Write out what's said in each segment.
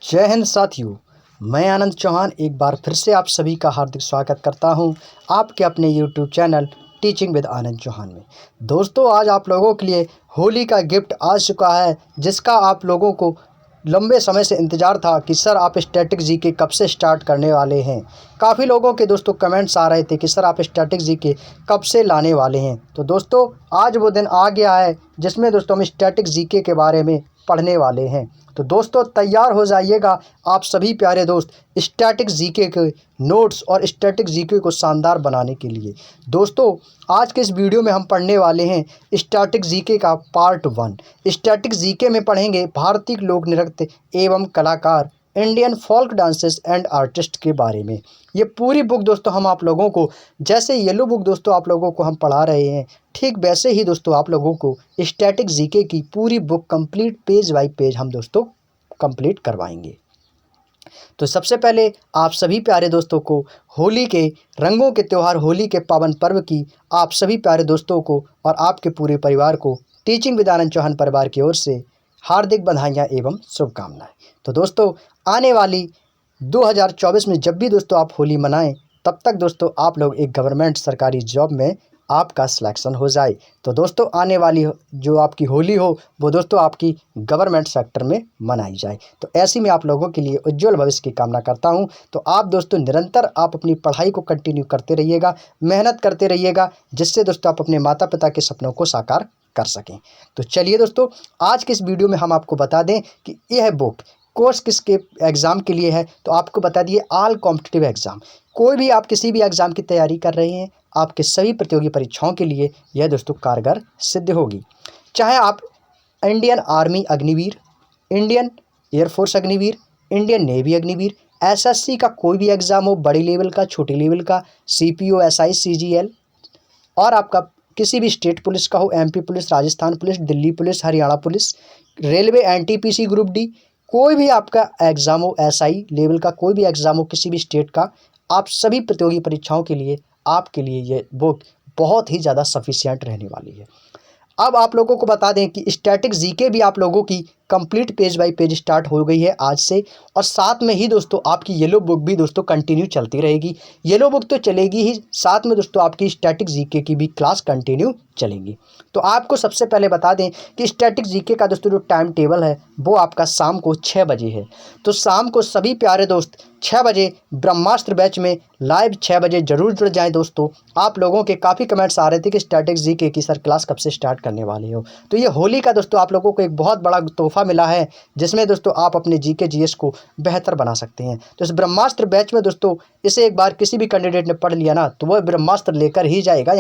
जय हिंद साथियों। मैं आनंद चौहान एक बार फिर से आप सभी का हार्दिक स्वागत करता हूं आपके अपने YouTube चैनल टीचिंग विद आनंद चौहान में। दोस्तों, आज आप लोगों के लिए होली का गिफ्ट आ चुका है, जिसका आप लोगों को लंबे समय से इंतज़ार था कि सर आप स्टैटिक जीके कब से स्टार्ट करने वाले हैं। काफ़ी लोगों के दोस्तों कमेंट्स आ रहे थे कि सर आप स्टैटिक जीके कब से लाने वाले हैं। तो दोस्तों, आज वो दिन आ गया है जिसमें दोस्तों हम स्टैटिक जीके के बारे में पढ़ने वाले हैं। तो दोस्तों, तैयार हो जाइएगा आप सभी प्यारे दोस्त स्टैटिक जीके के नोट्स और स्टैटिक जीके को शानदार बनाने के लिए। दोस्तों, आज के इस वीडियो में हम पढ़ने वाले हैं स्टैटिक जीके का पार्ट 1। स्टैटिक जीके में पढ़ेंगे भारतीय लोक नृत्य एवं कलाकार, Indian folk dances and artist के बारे में। ये पूरी बुक दोस्तों हम आप लोगों को, जैसे येलो बुक दोस्तों आप लोगों को हम पढ़ा रहे हैं, ठीक वैसे ही दोस्तों आप लोगों को स्टैटिक जीके की पूरी book complete page bye page हम दोस्तों कंप्लीट करवाएंगे। तो सबसे पहले आप सभी प्यारे दोस्तों को होली के रंगों के त्यौहार, होली के पावन पर्व की आप सभी प्यारे दोस्तों को और आपके पूरे परिवार को टीचिंग विद आनंद चौहान परिवार की ओर से हार्दिक बधाइयाँ एवं शुभकामनाएं। तो दोस्तों, आने वाली 2024 में जब भी दोस्तों आप होली मनाएं, तब तक दोस्तों आप लोग एक गवर्नमेंट सरकारी जॉब में आपका सिलेक्शन हो जाए। तो दोस्तों, आने वाली जो आपकी होली हो वो दोस्तों आपकी गवर्नमेंट सेक्टर में मनाई जाए। तो ऐसी में आप लोगों के लिए उज्जवल भविष्य की कामना करता हूं। तो आप दोस्तों निरंतर आप अपनी पढ़ाई को कंटिन्यू करते रहिएगा, मेहनत करते रहिएगा, जिससे दोस्तों आप अपने माता पिता के सपनों को साकार कर सकें। तो चलिए दोस्तों, आज के इस वीडियो में हम आपको बता दें कि यह बुक कोर्स किसके एग्ज़ाम के लिए है। तो आपको बता दिए ऑल कॉम्पिटिटिव एग्ज़ाम, कोई भी आप किसी भी एग्ज़ाम की तैयारी कर रहे हैं, आपके सभी प्रतियोगी परीक्षाओं के लिए यह दोस्तों कारगर सिद्ध होगी। चाहे आप Indian army Agniveer, Indian air force Agniveer, Indian navy Agniveer, SSC का कोई भी एग्ज़ाम हो, बड़ी लेवल का, छोटी लेवल का, सीपीओ, एसआई, सीजीएल, और आपका किसी भी स्टेट पुलिस का हो, MP police, Rajasthan police, Delhi police, Haryana police, railway, NTPC group D, कोई भी आपका एग्ज़ाम हो, एसआई लेवल का कोई भी एग्ज़ाम हो किसी भी स्टेट का, आप सभी प्रतियोगी परीक्षाओं के लिए आपके लिए ये बुक बहुत ही ज़्यादा सफिशिएंट रहने वाली है। अब आप लोगों को बता दें कि स्टैटिक जीके भी आप लोगों की complete page bye page start हो गई है आज से, और साथ में ही दोस्तों आपकी येलो बुक भी दोस्तों कंटिन्यू चलती रहेगी। येलो बुक तो चलेगी ही, साथ में दोस्तों आपकी स्टैटिक जीके की भी क्लास कंटिन्यू चलेगी। तो आपको सबसे पहले बता दें कि स्टैटिक जीके का दोस्तों जो टाइम टेबल है वो आपका शाम को 6 बजे है। तो शाम को सभी प्यारे दोस्त 6 बजे ब्रह्मास्त्र बैच में लाइव 6 बजे जरूर जुड़ जाएं। दोस्तों, आप लोगों के काफ़ी कमेंट्स आ रहे थे कि स्टैटिक जीके की सर क्लास कब से स्टार्ट करने वाली हो। तो ये होली का दोस्तों आप लोगों को एक बहुत बड़ा तोहफा मिला है, जिसमें दोस्तों आप अपने जीके जीएस को बेहतर बना सकते हैं। तो इस ब्रह्मास्त्र बैच में दोस्तों इसे एक बार किसी भी कैंडिडेट ने पढ़ लिया ना, तो वह ब्रह्मास्त्र लेकर ही जाएगा।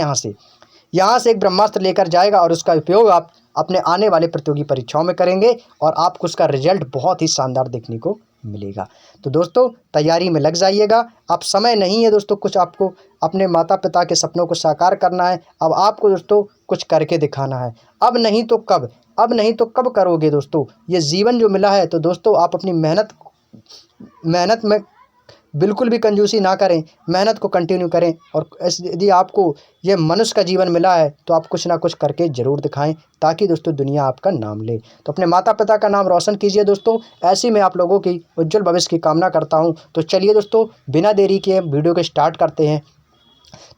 यहाँ से एक ब्रह्मास्त्र लेकर जाएगा और उसका उपयोग आप अपने आने वाले प्रतियोगी परीक्षाओं में करेंगे और आपको उसका रिजल्ट बहुत ही शानदार देखने को मिलेगा। तो दोस्तों, तैयारी में लग जाइएगा। अब समय नहीं है दोस्तों कुछ आपको अपने माता पिता के सपनों को साकार करना है। अब आपको दोस्तों कुछ करके दिखाना है। अब नहीं तो कब करोगे दोस्तों। ये जीवन जो मिला है, तो दोस्तों आप अपनी मेहनत में बिल्कुल भी कंजूसी ना करें, मेहनत को कंटिन्यू करें। और यदि आपको ये मनुष्य का जीवन मिला है तो आप कुछ ना कुछ करके ज़रूर दिखाएं, ताकि दोस्तों दुनिया आपका नाम ले। तो अपने माता पिता का नाम रोशन कीजिए दोस्तों। ऐसी मैं आप लोगों की उज्जवल भविष्य की कामना करता हूं। तो चलिए दोस्तों, बिना देरी के वीडियो को स्टार्ट करते हैं।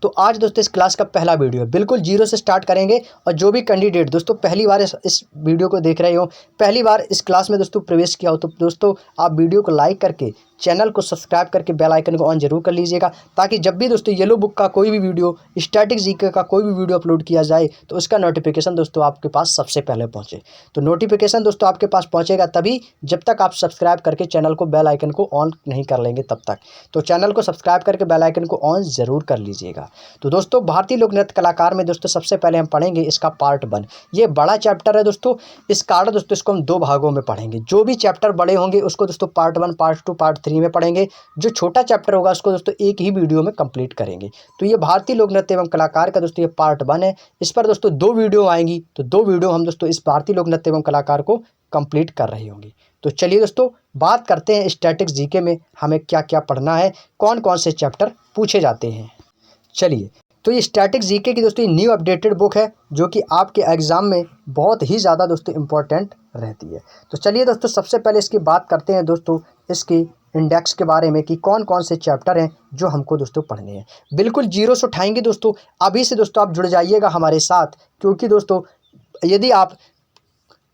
तो आज दोस्तों इस क्लास का पहला वीडियो है, बिल्कुल जीरो से स्टार्ट करेंगे। और जो भी कैंडिडेट दोस्तों पहली बार इस वीडियो को देख रहे हो, पहली बार इस क्लास में दोस्तों प्रवेश किया हो, तो दोस्तों आप वीडियो को लाइक करके चैनल को सब्सक्राइब करके बेल आइकन को ऑन जरूर कर लीजिएगा, ताकि जब भी दोस्तों येलो बुक का कोई भी वीडियो, स्टैटिक जीके का कोई भी वीडियो अपलोड किया जाए तो उसका नोटिफिकेशन दोस्तों आपके पास सबसे पहले पहुंचे। तो नोटिफिकेशन दोस्तों आपके पास पहुंचेगा तभी, जब तक आप सब्सक्राइब करके चैनल को बेल आइकन को ऑन नहीं कर लेंगे तब तक। तो चैनल को सब्सक्राइब करके बेल आइकन को ऑन जरूर कर लीजिएगा। तो दोस्तों, भारतीय लोक नृत्य कलाकार में दोस्तों सबसे पहले हम पढ़ेंगे इसका पार्ट 1। ये बड़ा चैप्टर है दोस्तों। इस कारण दोस्तों इसको हम 2 भागों में पढ़ेंगे। जो भी चैप्टर बड़े होंगे उसको दोस्तों पार्ट 1, पार्ट 2, पार्ट 3 में पढ़ेंगे। जो छोटा चैप्टर होगा उसको दोस्तों एक ही वीडियो में कंप्लीट करेंगे। तो ये भारतीय लोक नृत्य एवं कलाकार का दोस्तों ये पार्ट 1 है। इस पर दोस्तों 2 वीडियो आएंगी, तो 2 वीडियो हम दोस्तों इस भारतीय लोक नृत्य एवं कलाकार को कंप्लीट कर रहे होंगे। तो चलिए दोस्तों, बात करते हैं स्टैटिक जीके में हमें क्या क्या पढ़ना है, कौन कौन से चैप्टर पूछे जाते हैं। चलिए, तो ये स्टैटिक जीके की दोस्तों न्यू अपडेटेड बुक है, जो कि आपके एग्ज़ाम में बहुत ही ज़्यादा दोस्तों इम्पोर्टेंट रहती है। तो चलिए दोस्तों, सबसे पहले इसकी बात करते हैं दोस्तों इसकी इंडेक्स के बारे में कि कौन कौन से चैप्टर हैं जो हमको दोस्तों पढ़ने हैं। बिल्कुल जीरो से उठाएंगे दोस्तों, अभी से दोस्तों आप जुड़ जाइएगा हमारे साथ, क्योंकि दोस्तों यदि आप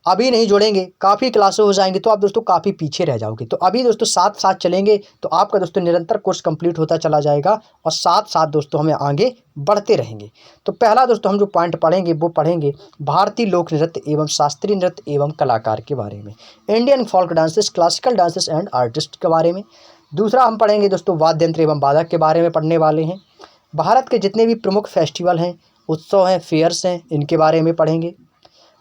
अभी नहीं जुड़ेंगे, काफ़ी क्लासें हो जाएंगी तो आप दोस्तों काफ़ी पीछे रह जाओगे। तो अभी दोस्तों साथ साथ चलेंगे तो आपका दोस्तों निरंतर कोर्स कंप्लीट होता चला जाएगा और साथ साथ दोस्तों हमें आगे बढ़ते रहेंगे। तो पहला दोस्तों हम जो पॉइंट पढ़ेंगे वो पढ़ेंगे भारतीय लोक नृत्य एवं शास्त्रीय नृत्य एवं कलाकार के बारे में, Indian folk dances, classical dances and artist के बारे में। दूसरा हम पढ़ेंगे दोस्तों वाद्य यंत्र एवं वादक के बारे में पढ़ने वाले हैं। भारत के जितने भी प्रमुख फेस्टिवल हैं, उत्सव हैं, फेयर्स हैं, इनके बारे में पढ़ेंगे।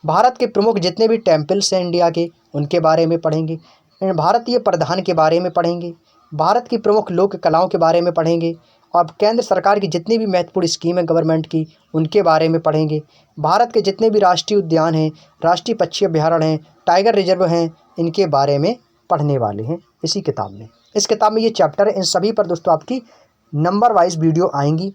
भारत के प्रमुख जितने भी टेम्पल्स हैं इंडिया के, उनके बारे में पढ़ेंगे। भारतीय प्रधान के बारे में पढ़ेंगे। भारत की प्रमुख लोक कलाओं के बारे में पढ़ेंगे। और केंद्र सरकार की जितनी भी महत्वपूर्ण स्कीम है गवर्नमेंट की, उनके बारे में पढ़ेंगे। भारत के जितने भी राष्ट्रीय उद्यान हैं, राष्ट्रीय पक्षी अभ्यारण्य हैं, टाइगर रिजर्व हैं, इनके बारे में पढ़ने वाले हैं इसी किताब में। इस किताब में ये चैप्टर है, इन सभी पर दोस्तों आपकी नंबर वाइज वीडियो आएंगी।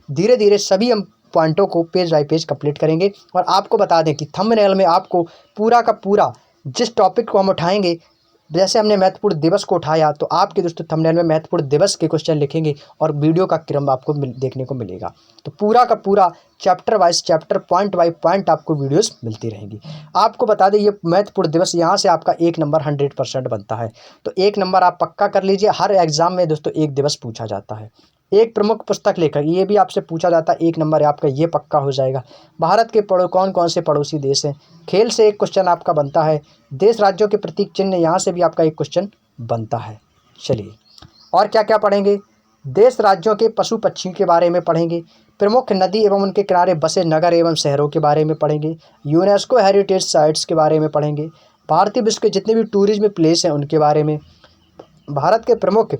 धीरे धीरे सभी हम पॉइंटों को पेज बाय पेज कंप्लीट करेंगे। और आपको बता दें कि थंबनेल में आपको पूरा का पूरा जिस टॉपिक को हम उठाएंगे, जैसे हमने महत्वपूर्ण दिवस को उठाया तो आपके दोस्तों थंबनेल में महत्वपूर्ण दिवस के क्वेश्चन लिखेंगे और वीडियो का क्रम आपको देखने को मिलेगा। तो पूरा का पूरा chapter wise chapter, point by point आपको वीडियोस मिलती रहेंगी। आपको बता दें ये महत्वपूर्ण दिवस यहाँ से आपका 1 नंबर 100% बनता है। तो 1 नंबर आप पक्का कर लीजिए। हर एग्जाम में दोस्तों 1 दिवस पूछा जाता है। एक प्रमुख पुस्तक लेखक, ये भी आपसे पूछा जाता है, 1 नंबर आपका ये पक्का हो जाएगा। भारत के कौन कौन से पड़ोसी देश हैं, खेल से 1 क्वेश्चन आपका बनता है। देश राज्यों के प्रतीक चिन्ह, यहाँ से भी आपका 1 क्वेश्चन बनता है। चलिए और क्या क्या पढ़ेंगे। देश राज्यों के पशु पक्षियों के बारे में पढ़ेंगे। प्रमुख नदी एवं उनके किनारे बसे नगर एवं शहरों के बारे में पढ़ेंगे। यूनेस्को हेरिटेज साइट्स के बारे में पढ़ेंगे। भारतीय विश्व के जितने भी टूरिज्म प्लेस हैं उनके बारे में। भारत के प्रमुख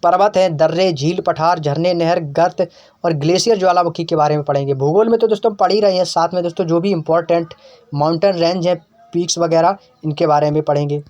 पर्वत हैं, दर्रे, झील, पठार, झरने, नहर, गर्त और ग्लेशियर, ज्वालामुखी के बारे में पढ़ेंगे। भूगोल में तो दोस्तों हम पढ़ ही रहे हैं, साथ में दोस्तों जो भी इंपॉर्टेंट माउंटेन रेंज हैं, पीक्स वगैरह, इनके बारे में पढ़ेंगे।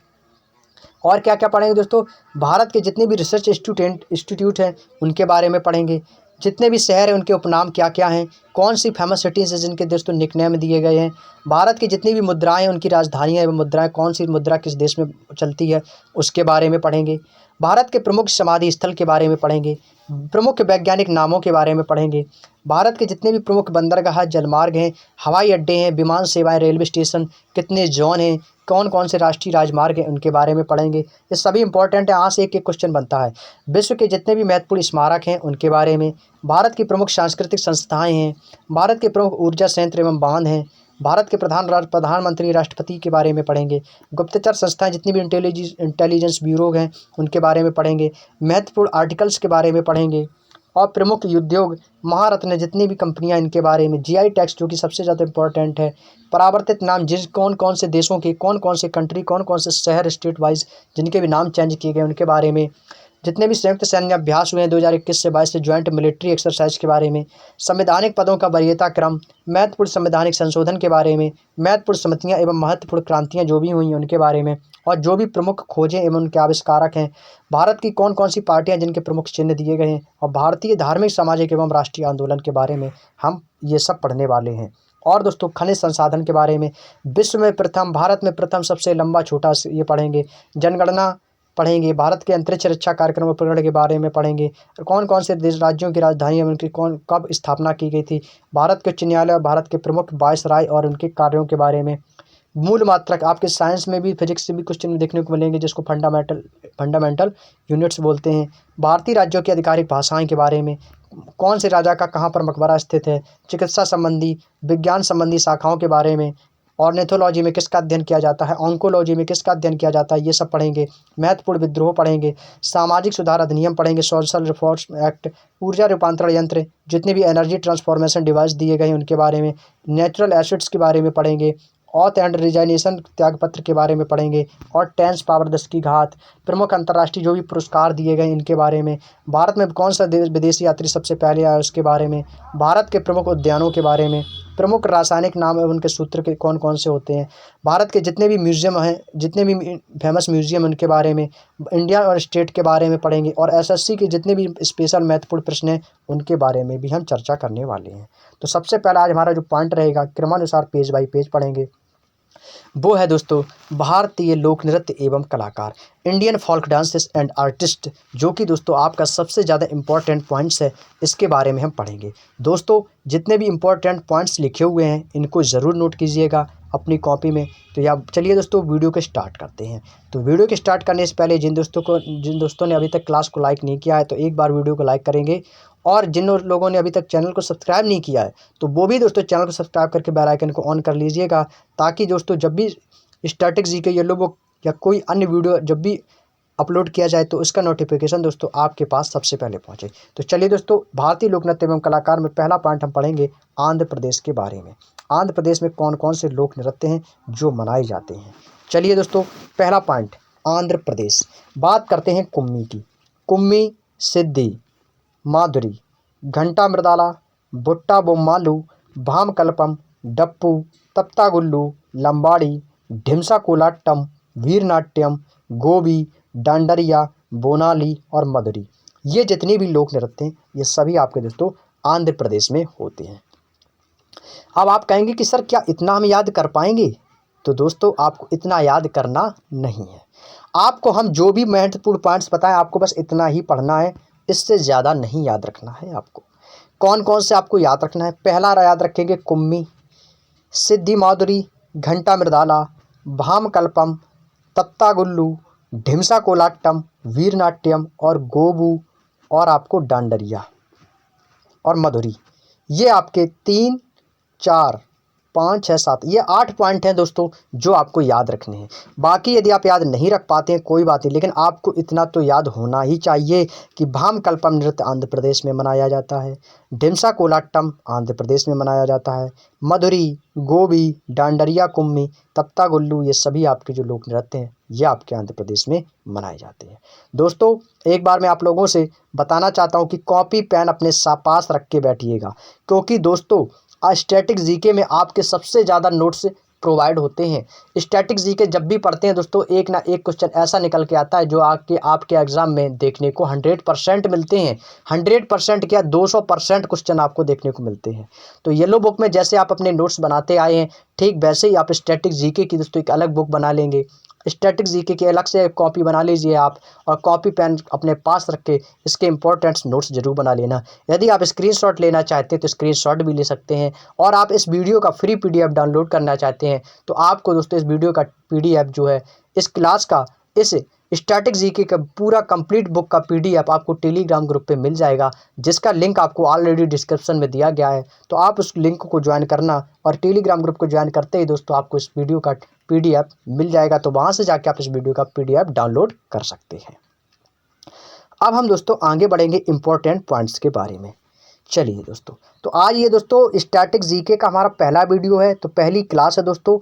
और क्या क्या पढ़ेंगे दोस्तों, भारत के जितने भी रिसर्च इंस्टीट्यूट हैं उनके बारे में पढ़ेंगे। जितने भी शहर हैं उनके उपनाम क्या क्या हैं, कौन सी फेमस सिटीज़ हैं जिनके दोस्तों निकनेम दिए गए हैं। भारत की जितनी भी मुद्राएं हैं उनकी राजधानियाँ एवं मुद्राएं, कौन सी मुद्रा किस देश में चलती है, उसके बारे में पढ़ेंगे। भारत के प्रमुख समाधि स्थल के बारे में पढ़ेंगे। प्रमुख वैज्ञानिक नामों के बारे में पढ़ेंगे। भारत के जितने भी प्रमुख बंदरगाह, जलमार्ग हैं, हवाई अड्डे हैं, विमान सेवाएं, रेलवे स्टेशन, कितने जोन हैं, कौन कौन से राष्ट्रीय राजमार्ग हैं, उनके बारे में पढ़ेंगे। ये सभी इंपॉर्टेंट है, यहाँ से 1 क्वेश्चन बनता है। विश्व के जितने भी महत्वपूर्ण स्मारक हैं उनके बारे में। भारत की प्रमुख सांस्कृतिक संस्थाएं हैं। भारत के प्रमुख ऊर्जा संयंत्र एवं बांध हैं। भारत के प्रधानमंत्री, राष्ट्रपति के बारे में पढ़ेंगे। गुप्तचर संस्थाएं, जितनी भी इंटेलिजेंस ब्यूरो हैं, उनके बारे में पढ़ेंगे। महत्वपूर्ण आर्टिकल्स के बारे में पढ़ेंगे। और प्रमुख उद्योग, महारत्न जितनी भी कंपनियां, इनके बारे में। जीआई टैक्स जो कि सबसे ज़्यादा इंपॉर्टेंट है। परावर्तित नाम, कौन कौन से देशों के, कौन कौन से कंट्री, कौन कौन से शहर स्टेट वाइज जिनके भी नाम चेंज किए गए, उनके बारे में। जितने भी संयुक्त सैन्य अभ्यास हुए हैं 2021 से 22 से, ज्वाइंट मिलिट्री एक्सरसाइज के बारे में। संवैधानिक पदों का वरीयता क्रम, महत्वपूर्ण संवैधानिक संशोधन के बारे में। महत्वपूर्ण समितियां एवं महत्वपूर्ण क्रांतियां जो भी हुई हैं उनके बारे में। और जो भी प्रमुख खोजें एवं उनके आविष्कारक हैं। भारत की कौन कौन सी पार्टियां जिनके प्रमुख चिन्ह दिए गए हैं। और भारतीय धार्मिक, सामाजिक एवं राष्ट्रीय आंदोलन के बारे में हम ये सब पढ़ने वाले हैं। और दोस्तों खनिज संसाधन के बारे में। विश्व में प्रथम, भारत में प्रथम सबसे लंबा छोटा ये पढ़ेंगे। जनगणना पढ़ेंगे। भारत के अंतरिक्ष रक्षा कार्यक्रम उपकरण के बारे में पढ़ेंगे। कौन कौन से देश राज्यों की राजधानी उनकी कब स्थापना की गई थी। भारत के उच्च न्यायालय और भारत के प्रमुख वायसराय और उनके कार्यों के बारे में। मूल मात्रक, आपके साइंस में भी, फिजिक्स से भी क्वेश्चन देखने को मिलेंगे, जिसको फंडामेंटल यूनिट्स बोलते हैं। भारतीय राज्यों की आधिकारिक भाषाएं के बारे में। कौन से राजा का कहाँ पर मकबरा स्थित है। चिकित्सा संबंधी, विज्ञान संबंधी शाखाओं के बारे में। ऑर्निथोलॉजी में किसका अध्ययन किया जाता है, ऑन्कोलॉजी में किसका अध्ययन किया जाता है, ये सब पढ़ेंगे। महत्वपूर्ण विद्रोह पढ़ेंगे। सामाजिक सुधार अधिनियम पढ़ेंगे, सोशल रिफॉर्म्स एक्ट। ऊर्जा रूपांतरण यंत्र, जितने भी एनर्जी ट्रांसफॉर्मेशन डिवाइस दिए गए हैं उनके बारे में। नेचुरल एसिड्स के बारे में पढ़ेंगे। ऑथ एंड रिजाइनेशन, त्यागपत्र के बारे में पढ़ेंगे। और टेंस पावर 10 की घात। प्रमुख अंतर्राष्ट्रीय जो भी पुरस्कार दिए गए इनके बारे में। भारत में कौन सा विदेशी यात्री सबसे पहले आया उसके बारे में। भारत के प्रमुख उद्यानों के बारे में। प्रमुख रासायनिक नाम एवं उनके सूत्र के कौन कौन से होते हैं। भारत के जितने भी म्यूजियम हैं, जितने भी फेमस म्यूजियम उनके बारे में। इंडिया और स्टेट के बारे में पढ़ेंगे। और एसएससी के जितने भी स्पेशल महत्वपूर्ण प्रश्न हैं उनके बारे में भी हम चर्चा करने वाले हैं। तो सबसे पहला आज हमारा जो पॉइंट रहेगा, क्रमानुसार पेज बाई पेज पढ़ेंगे। वो है दोस्तों भारतीय लोक नृत्य एवं कलाकार, Indian folk dances and artist, जो कि दोस्तों आपका सबसे ज़्यादा इम्पोर्टेंट पॉइंट्स है, इसके बारे में हम पढ़ेंगे। दोस्तों जितने भी इम्पोर्टेंट पॉइंट्स लिखे हुए हैं इनको ज़रूर नोट कीजिएगा अपनी कॉपी में। तो या चलिए दोस्तों वीडियो को स्टार्ट करते हैं। तो वीडियो के स्टार्ट करने से पहले जिन दोस्तों ने अभी तक क्लास को लाइक नहीं किया है तो एक बार वीडियो को लाइक करेंगे, और जिन लोगों ने अभी तक चैनल को सब्सक्राइब नहीं किया है तो वो भी दोस्तों चैनल को सब्सक्राइब करके बेल आइकन को ऑन कर लीजिएगा, ताकि दोस्तों जब भी स्टैटिक जीके येलो बुक या कोई अन्य वीडियो जब भी अपलोड किया जाए तो इसका नोटिफिकेशन दोस्तों आपके पास सबसे पहले पहुंचे। तो चलिए दोस्तों भारतीय लोक नृत्य एवं कलाकार में पहला पॉइंट हम पढ़ेंगे आंध्र प्रदेश के बारे में। आंध्र प्रदेश में कौन कौन से लोक नृत्य हैं जो मनाए जाते हैं। चलिए दोस्तों पहला पॉइंट आंध्र प्रदेश। बात करते हैं कुम्मी की। कुम्मी, सिद्धि, माधुरी, घंटा मृदाला, बुट्टा बोम्मालू, भामकल्पम, डप्पू, तप्तागुल्लू, लंबाड़ी, ढिमसा कोलाट्टम, वीरनाट्यम, गोबी, डांडरिया, बोनाली और मधुरी, ये जितने भी लोक नृत्य हैं ये सभी आपके दोस्तों आंध्र प्रदेश में होते हैं। अब आप कहेंगे कि सर क्या इतना हम याद कर पाएंगे? तो दोस्तों आपको इतना याद करना नहीं है। आपको हम जो भी महत्वपूर्ण पॉइंट्स बताएं आपको बस इतना ही पढ़ना है, इससे ज़्यादा नहीं याद रखना है। आपको कौन कौन से आपको याद रखना है? पहला याद रखेंगे कुम्मी, सिद्धि माधुरी, घंटा मृदाला, भामकल्पम, तप्तागुल्लू, ढिमसा कोलाट्टम, वीरनाट्यम और गोबू और आपको डांडरिया और मधुरी। ये आपके 3, 4, 5, 6, 7 ये 8 पॉइंट हैं दोस्तों जो आपको याद रखने हैं। बाकी यदि आप याद नहीं रख पाते हैं कोई बात नहीं, लेकिन आपको इतना तो याद होना ही चाहिए कि भामकल्पम नृत्य आंध्र प्रदेश में मनाया जाता है, ढिमसा कोलाट्टम आंध्र प्रदेश में मनाया जाता है, मधुरी, गोबी, डांडरिया, कुम्मी, तप्तागुल्लू, ये सभी आपके जो लोक नृत्य हैं ये आपके आंध्र प्रदेश में मनाए जाते हैं। दोस्तों एक बार मैं आप लोगों से बताना चाहता हूँ कि कॉपी पेन अपने पास रख के बैठिएगा, क्योंकि दोस्तों स्टैटिक जीके में आपके सबसे ज़्यादा नोट्स प्रोवाइड होते हैं। स्टैटिक जीके जब भी पढ़ते हैं दोस्तों एक ना एक क्वेश्चन ऐसा निकल के आता है जो आपके एग्ज़ाम में देखने को 100% मिलते हैं। 100% क्या 200% क्वेश्चन आपको देखने को मिलते हैं। तो येलो बुक में जैसे आप अपने नोट्स बनाते आए हैं ठीक वैसे ही आप स्टैटिक जीके की दोस्तों एक अलग बुक बना लेंगे। स्टैटिक जीके की अलग से कॉपी बना लीजिए आप, और कॉपी पेन अपने पास रख के इसके इंपॉर्टेंट नोट्स जरूर बना लेना। यदि आप स्क्रीनशॉट लेना चाहते हैं तो स्क्रीनशॉट भी ले सकते हैं, और आप इस वीडियो का फ्री पीडीएफ डाउनलोड करना चाहते हैं तो आपको दोस्तों इस वीडियो का पीडीएफ जो है इस क्लास का इस स्टैटिक जीके का पूरा कंप्लीट बुक का पीडीएफ आपको टेलीग्राम ग्रुप पे मिल जाएगा, जिसका लिंक आपको ऑलरेडी डिस्क्रिप्शन में दिया गया है। तो आप उस लिंक को ज्वाइन करना, और टेलीग्राम ग्रुप को ज्वाइन करते ही दोस्तों आपको इस वीडियो का पीडीएफ मिल जाएगा। तो वहाँ से जाके आप इस वीडियो का पीडीएफ डाउनलोड कर सकते हैं। अब हम दोस्तों आगे बढ़ेंगे इम्पोर्टेंट पॉइंट्स के बारे में। चलिए दोस्तों, तो आज ये दोस्तों स्टैटिक जीके का हमारा पहला वीडियो है, तो पहली क्लास है दोस्तों।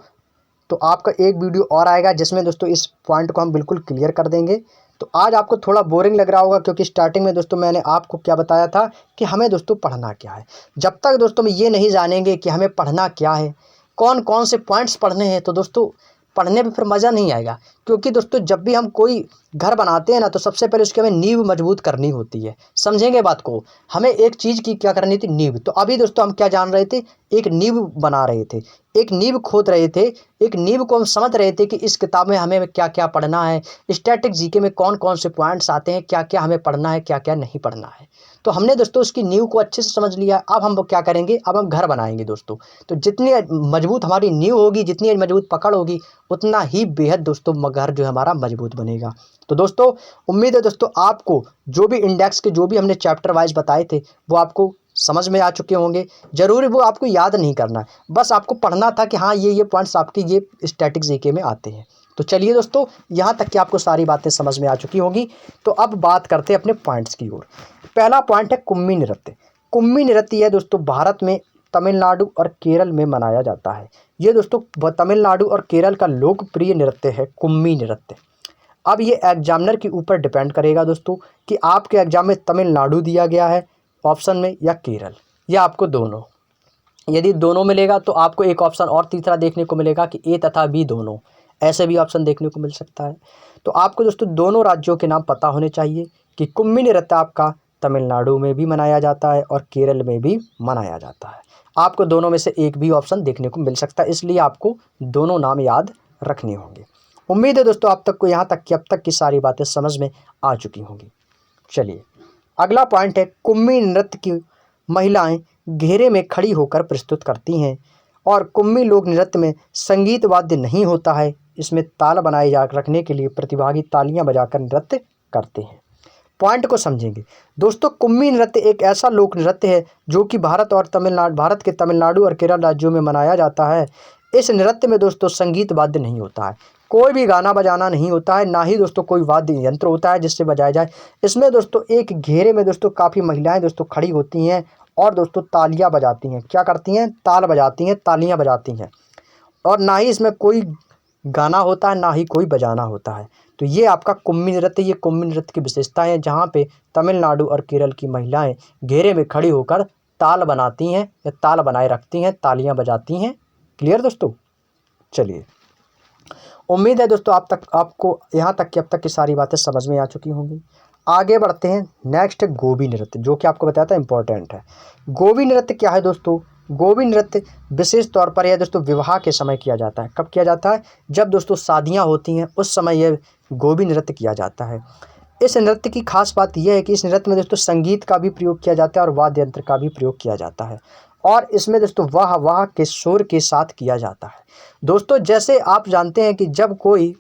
तो आपका एक वीडियो और आएगा जिसमें दोस्तों इस पॉइंट को हम बिल्कुल क्लियर कर देंगे। तो आज आपको थोड़ा बोरिंग लग रहा होगा, क्योंकि स्टार्टिंग में दोस्तों मैंने आपको क्या बताया था कि हमें दोस्तों पढ़ना क्या है। जब तक दोस्तों हम ये नहीं जानेंगे कि हमें पढ़ना क्या है, कौन कौन से पॉइंट्स पढ़ने हैं, तो दोस्तों पढ़ने में फिर मज़ा नहीं आएगा। क्योंकि दोस्तों जब भी हम कोई घर बनाते हैं ना तो सबसे पहले उसकी हमें नींव मजबूत करनी होती है। समझेंगे बात को? हमें एक चीज़ की क्या करनी थी, नींव। तो अभी दोस्तों हम क्या जान रहे थे, एक नींव बना रहे थे, एक नींव खोद रहे थे, एक नींव को हम समझ रहे थे कि इस किताब में हमें क्या क्या पढ़ना है, स्टैटिक जीके में कौन कौन से पॉइंट्स आते हैं, क्या क्या हमें पढ़ना है, क्या क्या नहीं पढ़ना है। तो हमने दोस्तों उसकी नींव को अच्छे से समझ लिया। अब हम क्या करेंगे, अब हम घर बनाएंगे दोस्तों। तो जितनी मजबूत हमारी नींव होगी, जितनी मजबूत पकड़ होगी, उतना ही बेहद दोस्तों घर जो है हमारा मजबूत बनेगा। तो दोस्तों उम्मीद है दोस्तों आपको जो भी इंडेक्स के जो भी हमने चैप्टर वाइज बताए थे वो आपको समझ में आ चुके होंगे। जरूरी वो आपको याद नहीं करना है, बस आपको पढ़ना था कि हाँ ये पॉइंट्स आपके ये स्टैटिक जीके में आते हैं। तो चलिए दोस्तों यहाँ तक कि आपको सारी बातें समझ में आ चुकी होंगी। तो अब बात करते हैं अपने पॉइंट्स की ओर। पहला पॉइंट है कुम्मी नृत्य। कुम्मी नृत्य है दोस्तों भारत में तमिलनाडु और केरल में मनाया जाता है। ये दोस्तों तमिलनाडु और केरल का लोकप्रिय नृत्य है कुम्मी नृत्य। अब ये एग्जामिनर के ऊपर डिपेंड करेगा दोस्तों कि आपके एग्जाम में तमिलनाडु दिया गया है ऑप्शन में या केरल, या आपको दोनों। यदि दोनों मिलेगा तो आपको एक ऑप्शन और तीसरा देखने को मिलेगा कि ए तथा बी दोनों, ऐसे भी ऑप्शन देखने को मिल सकता है। तो आपको दोस्तों दोनों राज्यों के नाम पता होने चाहिए कि कुम्मी नृत्य आपका तमिलनाडु में भी मनाया जाता है और केरल में भी मनाया जाता है। आपको दोनों में से एक भी ऑप्शन देखने को मिल सकता है, इसलिए आपको दोनों नाम याद रखने होंगे। उम्मीद है दोस्तों आप तक को यहाँ तक की अब तक की सारी बातें समझ में आ चुकी होंगी। चलिए अगला पॉइंट है, कुम्मी नृत्य की महिलाएं घेरे में खड़ी होकर प्रस्तुत करती हैं और कुम्मी लोक नृत्य में संगीत वाद्य नहीं होता है। इसमें ताल बनाए जा रखने के लिए प्रतिभागी तालियां बजाकर नृत्य करते हैं। पॉइंट को समझेंगे दोस्तों, कुम्मी नृत्य एक ऐसा लोक नृत्य है जो कि भारत के तमिलनाडु और केरल राज्यों में मनाया जाता है। इस नृत्य में दोस्तों संगीत वाद्य नहीं होता है, कोई भी गाना बजाना नहीं होता है, ना ही दोस्तों कोई वाद्य यंत्र होता है जिससे बजाया जाए। इसमें दोस्तों एक घेरे में दोस्तों काफ़ी महिलाएं दोस्तों खड़ी होती हैं और दोस्तों तालियां बजाती हैं। क्या करती हैं? ताल बजाती हैं, तालियां बजाती हैं। और ना ही इसमें कोई गाना होता है, ना ही कोई बजाना होता है। तो ये आपका कुम्मी नृत्य, ये कुम्मी नृत्य की विशेषता है, जहाँ पे तमिलनाडु और केरल की महिलाएं घेरे में खड़ी होकर ताल बनाती हैं या ताल बनाए रखती हैं, तालियां बजाती हैं। क्लियर दोस्तों? चलिए उम्मीद है दोस्तों आपको यहाँ तक की अब तक की सारी बातें समझ में आ चुकी होंगी। आगे बढ़ते हैं। नेक्स्ट है गोबी नृत्य, जो कि आपको बताया था इंपॉर्टेंट है। गोबी नृत्य क्या है दोस्तों? गोबी नृत्य विशेष तौर पर यह दोस्तों विवाह के समय किया जाता है। कब किया जाता है? जब दोस्तों शादियां होती हैं उस समय यह गोबी नृत्य किया जाता है। इस नृत्य की खास बात यह है कि इस नृत्य में दोस्तों संगीत का भी प्रयोग किया जाता है और वाद्य यंत्र का भी प्रयोग किया जाता है, और इसमें दोस्तों वाह वाह के शोर के साथ किया जाता है। दोस्तों जैसे आप जानते हैं कि जब कोई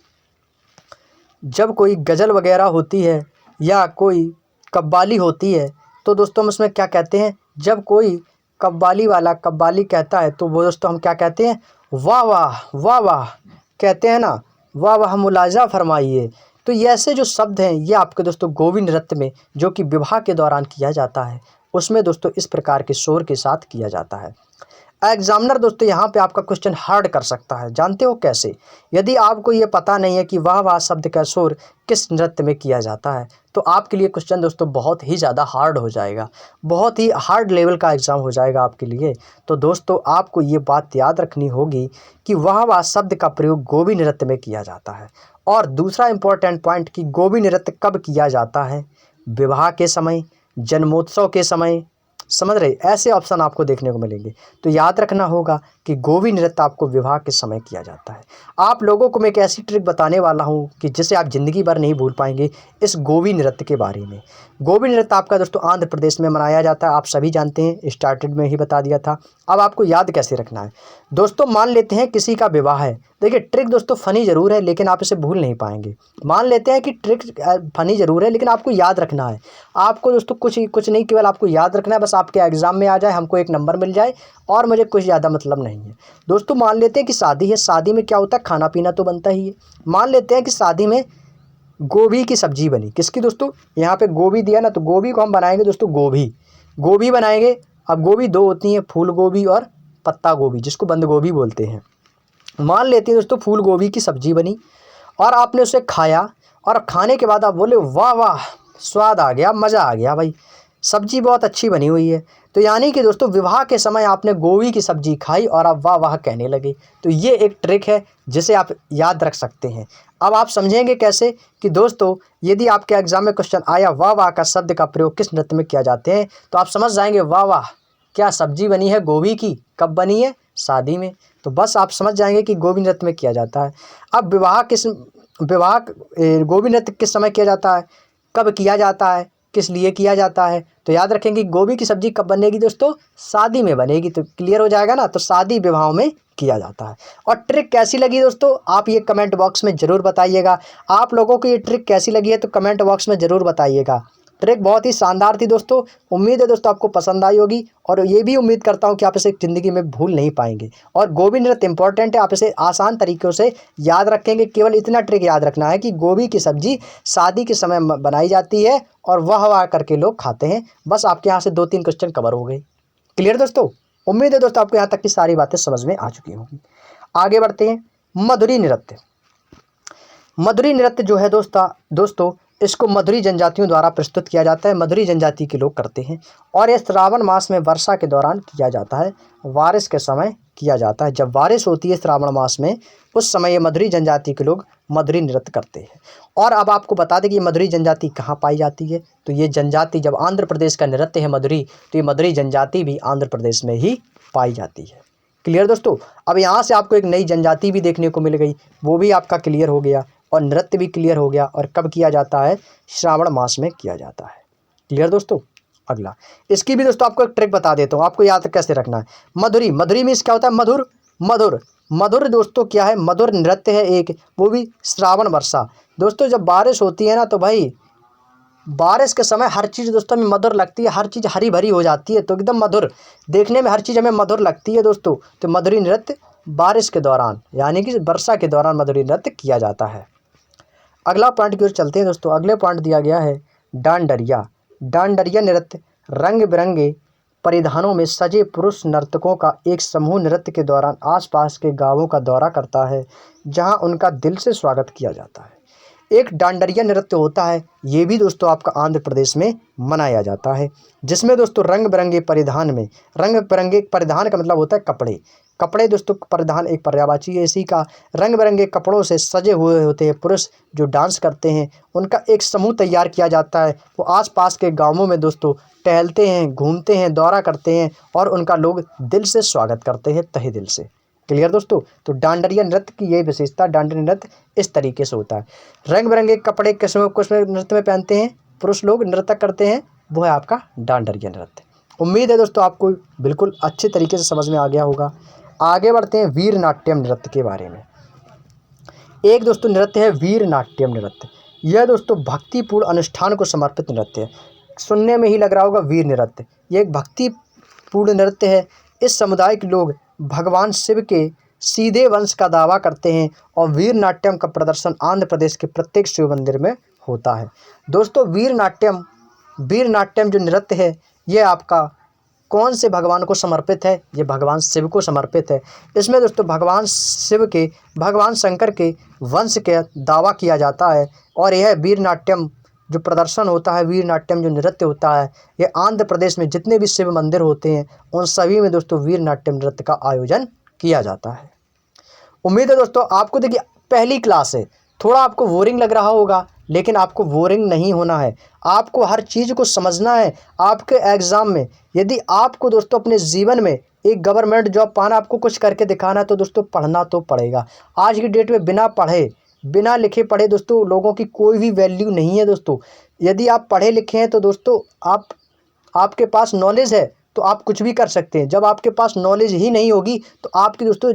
गज़ल वगैरह होती है या कोई कव्वाली होती है, तो दोस्तों हम उसमें क्या कहते हैं? जब कोई कव्वाली वाला कव्वाली कहता है तो वो दोस्तों हम क्या कहते हैं? वाह वाह वाह वाह कहते हैं ना, वाह वाह मुलाजा फरमाइए। तो ये ऐसे जो शब्द हैं ये आपके दोस्तों गोबी नृत्य में, जो कि विवाह के दौरान किया जाता है, उसमें दोस्तों इस प्रकार के शोर के साथ किया जाता है। एग्जामिनर दोस्तों यहाँ पे आपका क्वेश्चन हार्ड कर सकता है, जानते हो कैसे? यदि आपको ये पता नहीं है कि वाह वाह शब्द का शोर किस नृत्य में किया जाता है, तो आपके लिए क्वेश्चन दोस्तों बहुत ही ज़्यादा हार्ड हो जाएगा, बहुत ही हार्ड लेवल का एग्ज़ाम हो जाएगा आपके लिए। तो दोस्तों आपको ये बात याद रखनी होगी कि वाह वाह शब्द का प्रयोग गोबी नृत्य में किया जाता है। और दूसरा इंपॉर्टेंट पॉइंट कि गोबी नृत्य कब किया जाता है? विवाह के समय, जन्मोत्सव के समय, समझ रहे? ऐसे ऑप्शन आपको देखने को मिलेंगे। तो याद रखना होगा कि गोबी नृत्य आपको विवाह के समय किया जाता है। आप लोगों को मैं एक ऐसी ट्रिक बताने वाला हूं कि जिसे आप ज़िंदगी भर नहीं भूल पाएंगे इस गोबी नृत्य के बारे में। गोबी नृत्य आपका दोस्तों आंध्र प्रदेश में मनाया जाता है, आप सभी जानते हैं, स्टार्टेड में ही बता दिया था। अब आपको याद कैसे रखना है दोस्तों? मान लेते हैं किसी का विवाह है। देखिए ट्रिक दोस्तों फ़नी ज़रूर है लेकिन आप इसे भूल नहीं पाएंगे। मान लेते हैं कि ट्रिक फ़नी ज़रूर है लेकिन आपको याद रखना है। आपको दोस्तों कुछ नहीं, केवल आपको याद रखना है, बस आपके एग्ज़ाम में आ जाए, हमको एक नंबर मिल जाए, और मुझे कुछ ज़्यादा मतलब नहीं है। दोस्तों मान लेते हैं कि शादी है, शादी में क्या होता है? खाना पीना तो बनता ही है। मान लेते हैं कि शादी में गोभी की सब्जी बनी। किसकी दोस्तों? यहाँ पे गोभी दिया ना, तो गोभी को हम बनाएंगे दोस्तों गोभी बनाएंगे। अब गोभी दो होती हैं, फूल गोभी और पत्ता गोभी, जिसको बंद गोभी बोलते हैं। मान लेते हैं दोस्तों फूल गोभी की सब्जी बनी और आपने उसे खाया, और खाने के बाद आप बोले वाह वाह स्वाद आ गया, मज़ा आ गया भाई, सब्जी बहुत अच्छी बनी हुई है। तो यानी कि दोस्तों विवाह के समय आपने गोभी की सब्जी खाई और आप वाह वाह कहने लगे। तो ये एक ट्रिक है जिसे आप याद रख सकते हैं। अब आप समझेंगे कैसे कि दोस्तों यदि आपके एग्जाम में क्वेश्चन आया वाह वाह का शब्द का प्रयोग किस नृत्य में किया जाते हैं, तो आप समझ जाएंगे वाह वाह क्या सब्जी बनी है गोभी की, कब बनी है? शादी में। तो बस आप समझ जाएंगे कि गोबी नृत्य में किया जाता है। अब गोबी नृत्य किस समय किया जाता है, कब किया जाता है, किस लिए किया जाता है? तो याद रखेंगे गोभी की सब्जी कब बनेगी दोस्तों? शादी में बनेगी। तो क्लियर हो जाएगा ना, तो शादी विवाह में किया जाता है। और ट्रिक कैसी लगी दोस्तों आप ये कमेंट बॉक्स में ज़रूर बताइएगा। आप लोगों को ये ट्रिक कैसी लगी है तो कमेंट बॉक्स में ज़रूर बताइएगा। ट्रिक बहुत ही शानदार थी दोस्तों। उम्मीद है दोस्तों आपको पसंद आई होगी, और ये भी उम्मीद करता हूँ कि आप इसे ज़िंदगी में भूल नहीं पाएंगे। और गोबी नृत्य इंपॉर्टेंट है, आप इसे आसान तरीक़ों से याद रखेंगे। केवल इतना ट्रिक याद रखना है कि गोभी की सब्ज़ी शादी के समय बनाई जाती है और वाह वाह करके लोग खाते हैं। बस आपके यहाँ से 2-3 क्वेश्चन कवर हो गए। क्लियर दोस्तों? उम्मीद है दोस्तों आपको यहाँ तक की सारी बातें समझ में आ चुकी होंगी। आगे बढ़ते हैं। मधुरी नृत्य। मधुरी नृत्य जो है दोस्तों इसको मधुरी जनजातियों द्वारा प्रस्तुत किया जाता है, मधुरी जनजाति के लोग करते हैं। और यह श्रावण मास में वर्षा के दौरान किया जाता है, बारिश के समय किया जाता है। जब बारिश होती है श्रावण मास में, उस समय ये मधुरी जनजाति के लोग मधुरी नृत्य करते हैं। और अब आपको बता दें कि ये मधुरी जनजाति कहाँ पाई जाती है। तो ये जनजाति, जब आंध्र प्रदेश का नृत्य है मधुरी, तो ये मधुरी जनजाति भी आंध्र प्रदेश में ही पाई जाती है। क्लियर दोस्तों। अब यहाँ से आपको एक नई जनजाति भी देखने को मिल गई, वो भी आपका क्लियर हो गया और नृत्य भी क्लियर हो गया। और कब किया जाता है? श्रावण मास में किया जाता है। क्लियर दोस्तों। अगला, इसकी भी दोस्तों आपको एक ट्रिक बता देता हूँ, आपको याद कैसे रखना है। मधुरी, मधुरी में क्या होता है? मधुर, मधुर, मधुर दोस्तों क्या है? मधुर नृत्य है एक, वो भी श्रावण वर्षा। दोस्तों जब बारिश होती है ना, तो भाई बारिश के समय हर चीज़ दोस्तों में मधुर लगती है, हर चीज़ हरी भरी हो जाती है, तो एकदम मधुर, देखने में हर चीज़ हमें मधुर लगती है दोस्तों। तो मधुरी नृत्य बारिश के दौरान, यानी कि वर्षा के दौरान मधुरी नृत्य किया जाता है। अगला पॉइंट की ओर चलते हैं दोस्तों। अगले पॉइंट दिया गया है डांडरिया। डांडरिया नृत्य रंग बिरंगे परिधानों में सजे पुरुष नर्तकों का एक समूह नृत्य के दौरान आसपास के गांवों का दौरा करता है, जहां उनका दिल से स्वागत किया जाता है। एक डांडरिया नृत्य होता है, ये भी दोस्तों आपका आंध्र प्रदेश में मनाया जाता है, जिसमें दोस्तों रंग बिरंगे परिधान में, रंग बिरंगे परिधान का मतलब होता है कपड़े, कपड़े दोस्तों परिधान एक पर्यायवाची है इसी का। रंग बिरंगे कपड़ों से सजे हुए होते हैं पुरुष जो डांस करते हैं, उनका एक समूह तैयार किया जाता है। वो आसपास के गांवों में दोस्तों टहलते हैं, घूमते हैं, दौरा करते हैं और उनका लोग दिल से स्वागत करते हैं, तहे दिल से। क्लियर दोस्तों। तो डांडरिया नृत्य की यही विशेषता, डांडरिया नृत्य इस तरीके से होता है। रंग बिरंगे कपड़े किस नृत्य में पहनते हैं पुरुष लोग, नृत्य करते हैं, वो है आपका डांडरिया नृत्य। उम्मीद है दोस्तों आपको बिल्कुल अच्छे तरीके से समझ में आ गया होगा। आगे बढ़ते हैं वीर नाट्यम नृत्य के बारे में। एक दोस्तों नृत्य है वीर नाट्यम नृत्य। यह दोस्तों भक्तिपूर्ण अनुष्ठान को समर्पित नृत्य है। सुनने में ही लग रहा होगा वीर नृत्य, यह एक भक्तिपूर्ण नृत्य है। इस समुदाय के लोग भगवान शिव के सीधे वंश का दावा करते हैं और वीर नाट्यम का प्रदर्शन आंध्र प्रदेश के प्रत्येक शिव मंदिर में होता है। दोस्तों वीर नाट्यम जो नृत्य है, ये आपका कौन से भगवान को समर्पित है? ये भगवान शिव को समर्पित है। इसमें दोस्तों भगवान शिव के, भगवान शंकर के वंश के दावा किया जाता है। और यह वीर नाट्यम जो प्रदर्शन होता है, वीर नाट्यम जो नृत्य होता है, ये आंध्र प्रदेश में जितने भी शिव मंदिर होते हैं उन सभी में दोस्तों वीर नाट्यम नृत्य का आयोजन किया जाता है। उम्मीद है दोस्तों आपको, देखिए पहली क्लास है, थोड़ा आपको बोरिंग लग रहा होगा, लेकिन आपको बोरिंग नहीं होना है, आपको हर चीज़ को समझना है। आपके एग्ज़ाम में यदि आपको दोस्तों अपने जीवन में एक गवर्नमेंट जॉब पाना, आपको कुछ करके दिखाना है, तो दोस्तों पढ़ना तो पड़ेगा। आज की डेट में बिना पढ़े, बिना लिखे पढ़े दोस्तों लोगों की कोई भी वैल्यू नहीं है दोस्तों। यदि आप पढ़े लिखे हैं तो दोस्तों आपके पास नॉलेज है तो आप कुछ भी कर सकते हैं। जब आपके पास नॉलेज ही नहीं होगी तो आपकी दोस्तों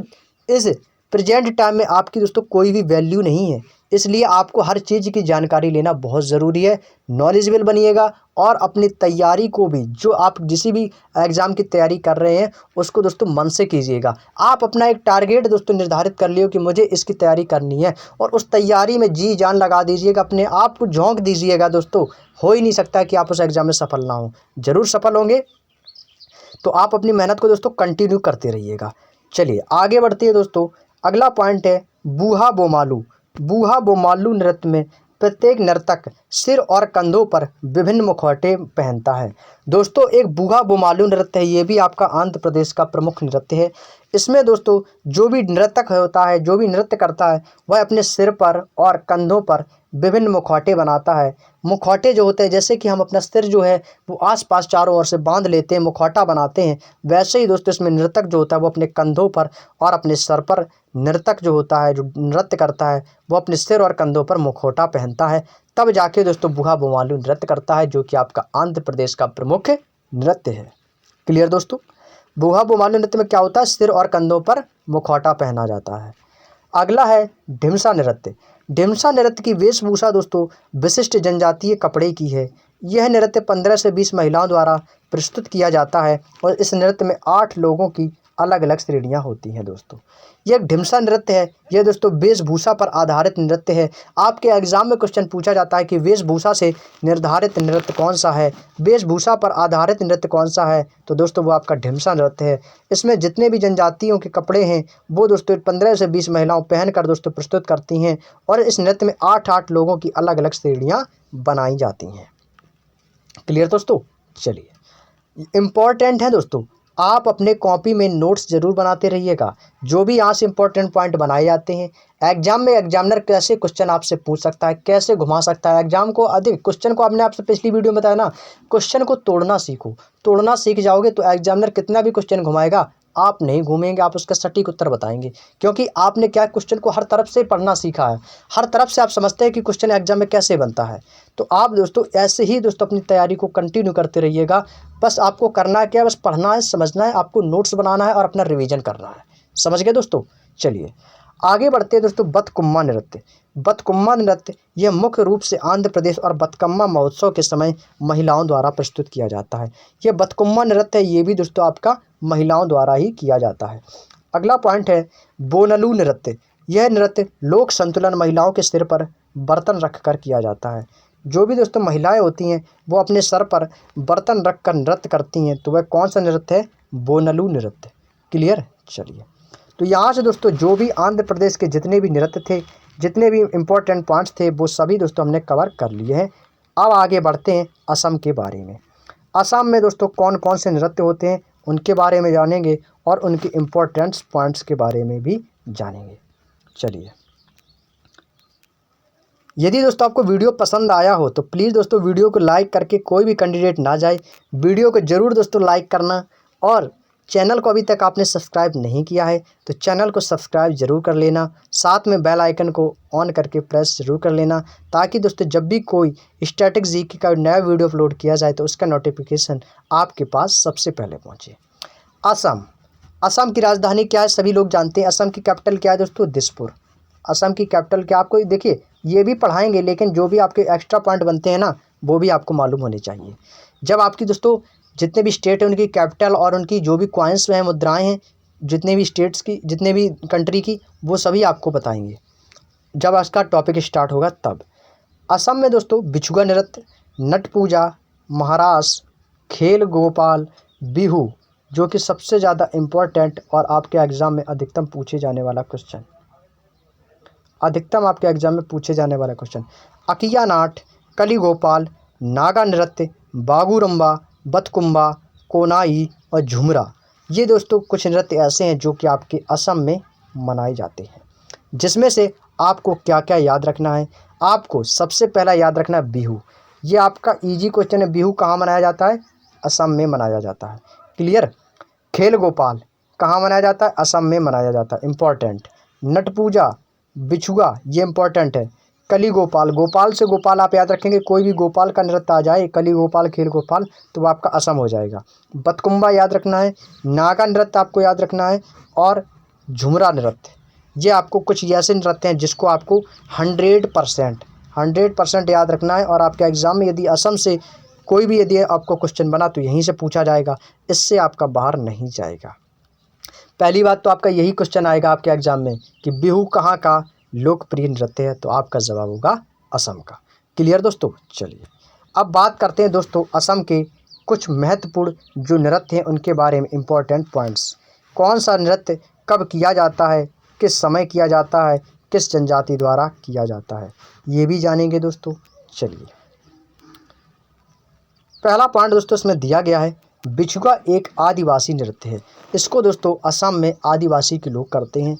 इस प्रेजेंट टाइम में आपकी दोस्तों कोई भी वैल्यू नहीं है। इसलिए आपको हर चीज़ की जानकारी लेना बहुत ज़रूरी है, नॉलेजेबल बनिएगा। और अपनी तैयारी को भी, जो आप जिस भी एग्ज़ाम की तैयारी कर रहे हैं उसको दोस्तों मन से कीजिएगा। आप अपना एक टारगेट दोस्तों निर्धारित कर लियो कि मुझे इसकी तैयारी करनी है, और उस तैयारी में जी जान लगा दीजिएगा, अपने आप को झोंक दीजिएगा दोस्तों। हो ही नहीं सकता कि आप उस एग्ज़ाम में सफल ना हो, ज़रूर सफल होंगे। तो आप अपनी मेहनत को दोस्तों कंटिन्यू करते रहिएगा। चलिए आगे बढ़ते हैं दोस्तों। अगला पॉइंट है बूहा बोमालू। बूहा बोमालू नृत्य में प्रत्येक नर्तक सिर और कंधों पर विभिन्न मुखौटे पहनता है। दोस्तों एक बूहा बोमालू नृत्य है, ये भी आपका आंध्र प्रदेश का प्रमुख नृत्य है। इसमें दोस्तों जो भी नर्तक होता है, जो भी नृत्य करता है, वह अपने सिर पर और कंधों पर विभिन्न मुखौटे बनाता है। मुखौटे जो होते हैं, जैसे कि हम अपना सिर जो है वो आसपास चारों ओर से बांध लेते हैं, मुखौटा बनाते हैं, वैसे ही दोस्तों इसमें नर्तक जो होता है वो अपने कंधों पर और अपने सर पर, नर्तक जो होता है, जो नृत्य करता है, वो अपने सिर और कंधों पर मुखौटा पहनता है, तब जाके दोस्तों बूहा बोमालू नृत्य करता है, जो कि आपका आंध्र प्रदेश का प्रमुख नृत्य है। क्लियर दोस्तों। बूहा बोमालू नृत्य में क्या होता है? सिर और कंधों पर मुखौटा पहना जाता है। अगला है ढिमसा नृत्य। ढिमसा नृत्य की वेशभूषा दोस्तों विशिष्ट जनजातीय कपड़े की है। यह नृत्य 15 से 20 महिलाओं द्वारा प्रस्तुत किया जाता है और इस नृत्य में 8 लोगों की अलग अलग श्रेणियां होती हैं दोस्तों। यह एक ढिमसा नृत्य है। यह दोस्तों वेशभूषा पर आधारित नृत्य है। आपके एग्जाम में क्वेश्चन पूछा जाता है कि वेशभूषा से निर्धारित नृत्य कौन सा है, वेशभूषा पर आधारित नृत्य कौन सा है, तो दोस्तों वो आपका ढिमसा नृत्य है। इसमें जितने भी जनजातियों के कपड़े हैं वो दोस्तों 15 से 20 महिलाओं पहनकर दोस्तों प्रस्तुत करती हैं और इस नृत्य में 8 लोगों की अलग अलग श्रेणियाँ बनाई जाती हैं। क्लियर दोस्तों? चलिए, इम्पॉर्टेंट है दोस्तों, आप अपने कॉपी में नोट्स ज़रूर बनाते रहिएगा। जो भी यहाँ से इंपॉर्टेंट पॉइंट बनाए जाते हैं, एग्जाम में एग्जामिनर कैसे क्वेश्चन आपसे पूछ सकता है, कैसे घुमा सकता है एग्जाम को। अधिक क्वेश्चन को आपने आपसे पिछली वीडियो में बताया ना, क्वेश्चन को तोड़ना सीखो। तोड़ना सीख जाओगे तो एग्जामिनर कितना भी क्वेश्चन घुमाएगा, आप नहीं घूमेंगे, आप उसका सटीक उत्तर बताएंगे। क्योंकि आपने क्या क्वेश्चन को हर तरफ से पढ़ना सीखा है, हर तरफ से आप समझते हैं कि क्वेश्चन एग्जाम में कैसे बनता है। तो आप दोस्तों ऐसे ही दोस्तों अपनी तैयारी को कंटिन्यू करते रहिएगा। बस आपको करना क्या है, बस पढ़ना है, समझना है, आपको नोट्स बनाना है और अपना रिवीजन करना है। समझ गए दोस्तों? चलिए आगे बढ़ते हैं दोस्तों। बतकुम्मा नृत्य। बतकुम्मा नृत्य यह मुख्य रूप से आंध्र प्रदेश और बतकम्मा महोत्सव के समय महिलाओं द्वारा प्रस्तुत किया जाता है। यह बतकुम्मा नृत्य है, ये भी दोस्तों आपका महिलाओं द्वारा ही किया जाता है। अगला पॉइंट है बोनलू नृत्य। यह नृत्य लोक संतुलन महिलाओं के सिर पर बर्तन रखकर किया जाता है। जो भी दोस्तों महिलाएं होती हैं वो अपने सर पर बर्तन रख कर नृत्य करती हैं, तो वह कौन सा नृत्य है? बोनलू नृत्य। क्लियर? चलिए, तो यहाँ से दोस्तों जो भी आंध्र प्रदेश के जितने भी नृत्य थे, जितने भी इम्पोर्टेंट पॉइंट्स थे, वो सभी दोस्तों हमने कवर कर लिए हैं। अब आगे बढ़ते हैं असम के बारे में। असम में दोस्तों कौन कौन से नृत्य होते हैं उनके बारे में जानेंगे और उनके इम्पोर्टेंट पॉइंट्स के बारे में भी जानेंगे। चलिए, यदि दोस्तों आपको वीडियो पसंद आया हो तो प्लीज़ दोस्तों वीडियो को लाइक करके कोई भी कैंडिडेट ना जाए। वीडियो को ज़रूर दोस्तों लाइक करना, और चैनल को अभी तक आपने सब्सक्राइब नहीं किया है तो चैनल को सब्सक्राइब ज़रूर कर लेना। साथ में बेल आइकन को ऑन करके प्रेस ज़रूर कर लेना, ताकि दोस्तों जब भी कोई स्टैटिक जीके का नया वीडियो अपलोड किया जाए तो उसका नोटिफिकेशन आपके पास सबसे पहले पहुँचे। असम। असम की राजधानी क्या है? सभी लोग जानते हैं। असम की कैपिटल क्या है दोस्तों? दिसपुर। असम की कैपिटल क्या, आपको देखिए ये भी पढ़ाएंगे, लेकिन जो भी आपके एक्स्ट्रा पॉइंट बनते हैं ना, वो भी आपको मालूम होने चाहिए। जब आपकी दोस्तों जितने भी स्टेट है उनकी कैपिटल और उनकी जो भी कॉइन्स हैं, मुद्राएं हैं, जितने भी स्टेट्स की, जितने भी कंट्री की, वो सभी आपको बताएंगे जब इसका टॉपिक स्टार्ट होगा तब। असम में दोस्तों बिछुआ नृत्य, नट पूजा, महारास, खेल गोपाल, बिहू, जो कि सबसे ज़्यादा इम्पोर्टेंट और आपके एग्ज़ाम में अधिकतम पूछे जाने वाला क्वेश्चन, अकिया नाट, कली गोपाल, नागा नृत्य, बागुरम्बा, बतकुम्बा, कोनाई और झुमरा। ये दोस्तों कुछ नृत्य ऐसे हैं जो कि आपके असम में मनाए जाते हैं। जिसमें से आपको क्या क्या याद रखना है? आपको सबसे पहला याद रखना है बिहू। ये आपका इजी क्वेश्चन है। बिहू कहाँ मनाया जाता है? असम में मनाया जाता है। क्लियर? खेल गोपाल कहाँ मनाया जाता है? असम में मनाया जाता है। इम्पॉर्टेंट। नट पूजा, बिछुआ, ये इंपॉर्टेंट है। कली गोपाल, गोपाल से गोपाल आप याद रखेंगे, कोई भी गोपाल का नृत्य आ जाए, कली गोपाल, खेल गोपाल, तो वो आपका असम हो जाएगा। बतकुम्बा याद रखना है, नागा नृत्य आपको याद रखना है, और झुमरा नृत्य। ये आपको कुछ ऐसे नृत्य हैं जिसको आपको 100% याद रखना है। और आपके एग्ज़ाम में यदि असम से कोई भी यदि आपको क्वेश्चन बना तो यहीं से पूछा जाएगा, इससे आपका बाहर नहीं जाएगा। पहली बात तो आपका यही क्वेश्चन आएगा आपके एग्जाम में कि बिहू कहाँ का लोकप्रिय नृत्य है, तो आपका जवाब होगा असम का। क्लियर दोस्तों? चलिए अब बात करते हैं दोस्तों असम के कुछ महत्वपूर्ण जो नृत्य हैं उनके बारे में। इम्पोर्टेंट पॉइंट्स, कौन सा नृत्य कब किया जाता है, किस समय किया जाता है, किस जनजाति द्वारा किया जाता है, ये भी जानेंगे दोस्तों। चलिए, पहला पॉइंट दोस्तों इसमें दिया गया है, बिछुआ एक आदिवासी नृत्य है। इसको दोस्तों असम में आदिवासी के लोग करते हैं।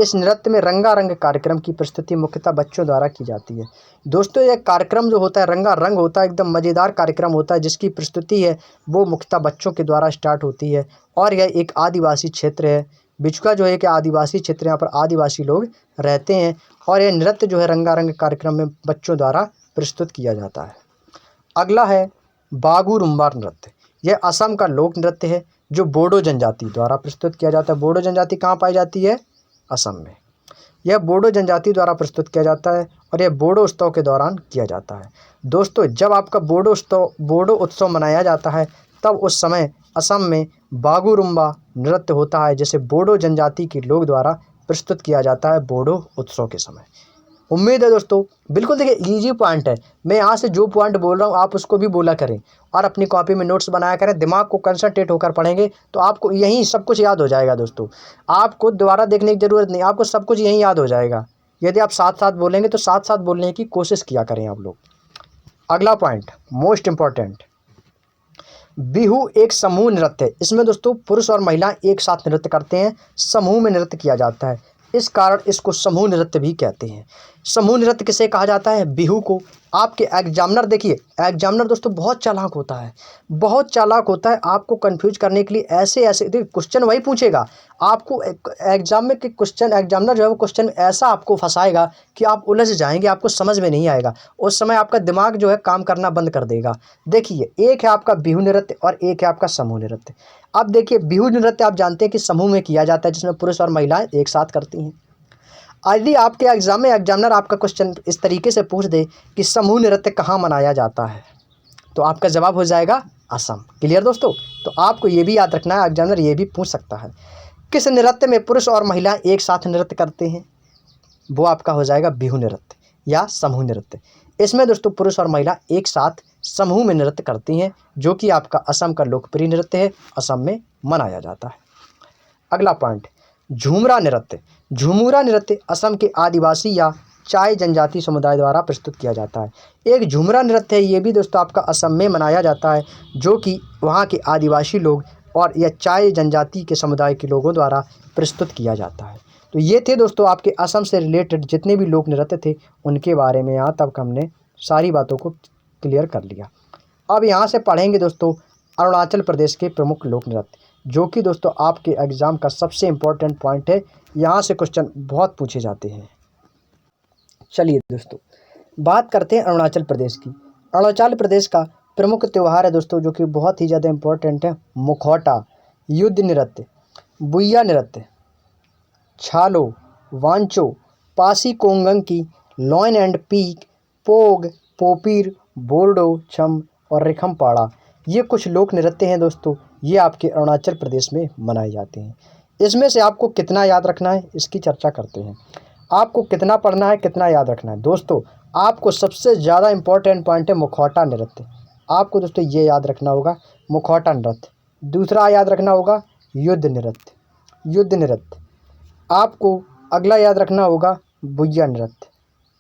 इस नृत्य में रंगारंग कार्यक्रम की प्रस्तुति मुख्यतः बच्चों द्वारा की जाती है। दोस्तों ये कार्यक्रम जो होता है रंगारंग होता है, एकदम मज़ेदार कार्यक्रम होता है, जिसकी प्रस्तुति है वो मुख्यतः बच्चों के द्वारा स्टार्ट होती है। और यह एक आदिवासी क्षेत्र है। बिछुआ जो है कि आदिवासी क्षेत्र, यहाँ पर आदिवासी लोग रहते हैं। और यह नृत्य जो है रंगारंग कार्यक्रम में बच्चों द्वारा प्रस्तुत किया जाता है। अगला है बागुरुम्बा नृत्य। यह असम का लोक नृत्य है जो बोडो जनजाति द्वारा प्रस्तुत किया जाता है। बोडो जनजाति कहाँ पाई जाती है? असम में। यह बोडो जनजाति द्वारा प्रस्तुत किया जाता है और यह बोडो उत्सव के दौरान किया जाता है। दोस्तों जब आपका बोडो उत्सव मनाया जाता है तब उस समय असम में बागुरुम्बा नृत्य होता है, जिसे बोडो जनजाति के लोग द्वारा प्रस्तुत किया जाता है बोडो उत्सव के समय। उम्मीद है दोस्तों बिल्कुल देखिए इजी पॉइंट है। मैं यहाँ से जो पॉइंट बोल रहा हूँ आप उसको भी बोला करें और अपनी कॉपी में नोट्स बनाया करें। दिमाग को कंसंट्रेट होकर पढ़ेंगे तो आपको यहीं सब कुछ याद हो जाएगा दोस्तों। आपको दोबारा देखने की ज़रूरत नहीं, आपको सब कुछ यहीं याद हो जाएगा। यदि आप साथ साथ बोलेंगे तो साथ साथ बोलने की कोशिश किया करें आप लोग। अगला पॉइंट मोस्ट इम्पॉर्टेंट, बिहू एक समूह नृत्य है। इसमें दोस्तों पुरुष और महिला एक साथ नृत्य करते हैं, समूह में नृत्य किया जाता है, इस कारण इसको समूह नृत्य भी कहते हैं। समूह नृत्य किसे कहा जाता है? बिहू को। आपके एग्जामिनर देखिए, एग्जामिनर दोस्तों बहुत चालाक होता है, बहुत चालाक होता है। आपको कंफ्यूज करने के लिए ऐसे ऐसे देखिए क्वेश्चन वही पूछेगा आपको। एग्जाम में के क्वेश्चन एग्जामिनर जो है वो क्वेश्चन ऐसा आपको फंसाएगा कि आप उलझ जाएंगे, आपको समझ में नहीं आएगा। उस समय आपका दिमाग जो है काम करना बंद कर देगा। देखिए, एक है आपका बिहू नृत्य और एक है आपका समूह नृत्य। अब देखिए, बिहू नृत्य आप जानते हैं कि समूह में किया जाता है, जिसमें पुरुष और महिलाएं एक साथ करती हैं। यदि आपके एग्जाम में एग्जामिनर आपका क्वेश्चन इस तरीके से पूछ दे कि समूह नृत्य कहाँ मनाया जाता है, तो आपका जवाब हो जाएगा असम। क्लियर दोस्तों? तो आपको ये भी याद रखना है, एग्जामिनर ये भी पूछ सकता है किस नृत्य में पुरुष और महिला एक साथ नृत्य करते हैं, वो आपका हो जाएगा बिहू नृत्य या समूह नृत्य। इसमें दोस्तों पुरुष और महिला एक साथ समूह में नृत्य करती हैं, जो कि आपका असम का लोकप्रिय नृत्य है, असम में मनाया जाता है। अगला पॉइंट, झूमरा नृत्य। झूमरा नृत्य असम के आदिवासी या चाय जनजाति समुदाय द्वारा प्रस्तुत किया जाता है। एक झूमरा नृत्य है, ये भी दोस्तों आपका असम में मनाया जाता है, जो कि वहाँ के आदिवासी लोग और या चाय जनजाति के समुदाय के लोगों द्वारा प्रस्तुत किया जाता है। तो ये थे दोस्तों आपके असम से रिलेटेड जितने भी लोक नृत्य थे उनके बारे में। यहाँ तक हमने सारी बातों को क्लियर कर लिया। अब यहाँ से पढ़ेंगे दोस्तों अरुणाचल प्रदेश के प्रमुख लोक नृत्य, जो कि दोस्तों आपके एग्ज़ाम का सबसे इम्पोर्टेंट पॉइंट है। यहाँ से क्वेश्चन बहुत पूछे जाते हैं। चलिए दोस्तों बात करते हैं अरुणाचल प्रदेश की। अरुणाचल प्रदेश का प्रमुख त्यौहार है दोस्तों, जो कि बहुत ही ज़्यादा इम्पोर्टेंट है, मुखौटा, युद्ध नृत्य, बुइया नृत्य, छालो, वांचो, पासी कोंगंग की, लॉइन एंड पीक, पोग, पोपीर, बोर्डो, छम और रिखमपाड़ा। ये कुछ लोक नृत्य हैं दोस्तों, ये आपके अरुणाचल प्रदेश में मनाए जाते हैं। इसमें से आपको कितना याद रखना है इसकी चर्चा करते हैं। आपको कितना पढ़ना है, कितना याद रखना है दोस्तों? आपको सबसे ज़्यादा इम्पोर्टेंट पॉइंट है मुखौटा नृत्य। आपको दोस्तों ये याद रखना होगा, मुखौटा नृत्य। दूसरा याद रखना होगा युद्ध नृत्य, युद्ध नृत्य। आपको अगला याद रखना होगा बुइया नृत्य,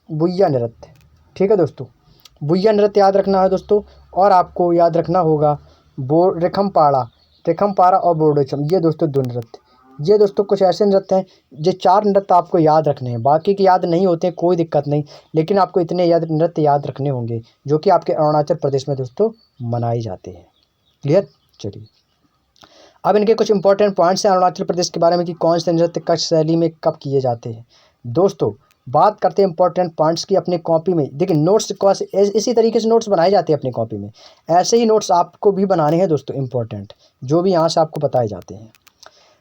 बुइया नृत्य। ठीक है दोस्तों, बुइया नृत्य याद रखना है दोस्तों। और आपको याद रखना होगा रिखमपाड़ा, रिखमपाड़ा और बोर्डोचम। ये दोस्तों दो नृत्य, ये दोस्तों कुछ ऐसे नृत्य हैं, ये चार नृत्य आपको याद रखने हैं। बाकी के याद नहीं होते हैं कोई दिक्कत नहीं, लेकिन आपको इतने नृत्य याद रखने होंगे जो कि आपके अरुणाचल प्रदेश में दोस्तों मनाए जाते हैं। क्लियर? चलिए अब इनके कुछ इंपॉर्टेंट पॉइंट्स हैं अरुणाचल प्रदेश के बारे में कि कौन से नृत्य किस शैली में कब किए जाते हैं। दोस्तों बात करते हैं इंपॉर्टेंट पॉइंट्स की। अपनी कॉपी में देखिए नोट्स इसी तरीके से नोट्स बनाए जाते हैं अपनी कॉपी में, ऐसे ही नोट्स आपको भी बनाने हैं दोस्तों इंपॉर्टेंट, जो भी यहाँ से आपको बताए जाते हैं।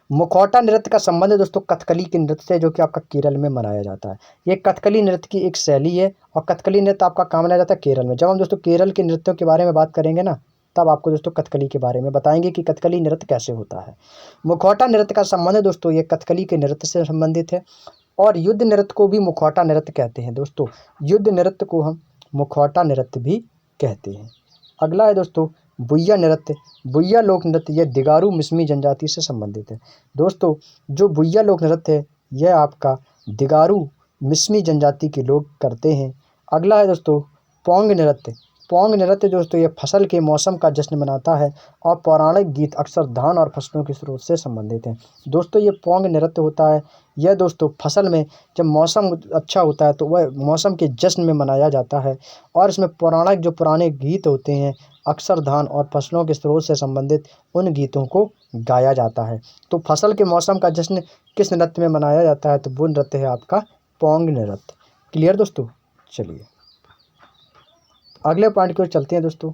मुखौटा नृत्य का संबंध है दोस्तों कथकली के नृत्य से, जो कि आपका केरल में मनाया जाता है। ये कथकली नृत्य की एक शैली है और कथकली नृत्य आपका कहाँ मनाया जाता है? केरल में। जब हम दोस्तों केरल के नृत्यों के बारे में बात करेंगे ना, तब आपको दोस्तों कथकली के बारे में बताएंगे कि कथकली नृत्य कैसे होता है। मुखौटा नृत्य का संबंध है दोस्तों ये कथकली के नृत्य से संबंधित है। और युद्ध नृत्य को भी मुखौटा नृत्य कहते हैं दोस्तों, युद्ध नृत्य को हम मुखौटा नृत्य भी कहते हैं। अगला है दोस्तों बुइया नृत्य। बुइया लोक नृत्य यह दिगारू मिसमी जनजाति से संबंधित है। दोस्तों जो बुइया लोक नृत्य है यह आपका दिगारू मिसमी जनजाति के लोग करते हैं। अगला है दोस्तों पोंग नृत्य। पोंग नृत्य दोस्तों ये फसल के मौसम का जश्न मनाता है और पौराणिक गीत अक्सर धान और फसलों के स्रोत से संबंधित हैं। दोस्तों ये पोंग नृत्य होता है, यह दोस्तों फसल में जब मौसम अच्छा होता है तो वह मौसम के जश्न में मनाया जाता है। और इसमें पौराणिक जो पुराने गीत होते हैं अक्सर धान और फसलों के स्रोत से संबंधित उन गीतों को गाया जाता है। तो फसल के मौसम का जश्न किस नृत्य में मनाया जाता है? तो वो नृत्य है आपका पोंग नृत्य। क्लियर दोस्तों? चलिए अगले पॉइंट की ओर चलते हैं दोस्तों।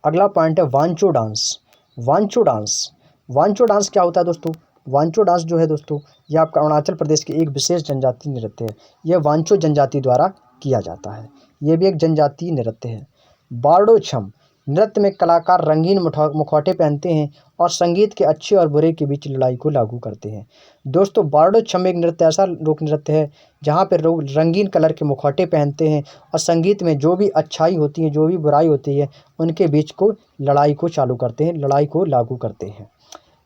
अगला पॉइंट है Wancho dance. Wancho dance, Wancho dance क्या होता है दोस्तों? वांचो डांस जो है दोस्तों यह आपका अरुणाचल प्रदेश की एक विशेष जनजाति नृत्य है। यह वांचो जनजाति द्वारा किया जाता है, यह भी एक जनजातीय नृत्य है। बारडो छम नृत्य में कलाकार रंगीन मुखौटे पहनते हैं और संगीत के अच्छे और बुरे के बीच लड़ाई को लागू करते हैं। दोस्तों बारडो छम एक नृत्य ऐसा लोक नृत्य है जहाँ पर लोग रंगीन कलर के मुखौटे पहनते हैं और संगीत में जो भी अच्छाई होती है जो भी बुराई होती है उनके बीच को लड़ाई को चालू करते हैं, लड़ाई को लागू करते हैं।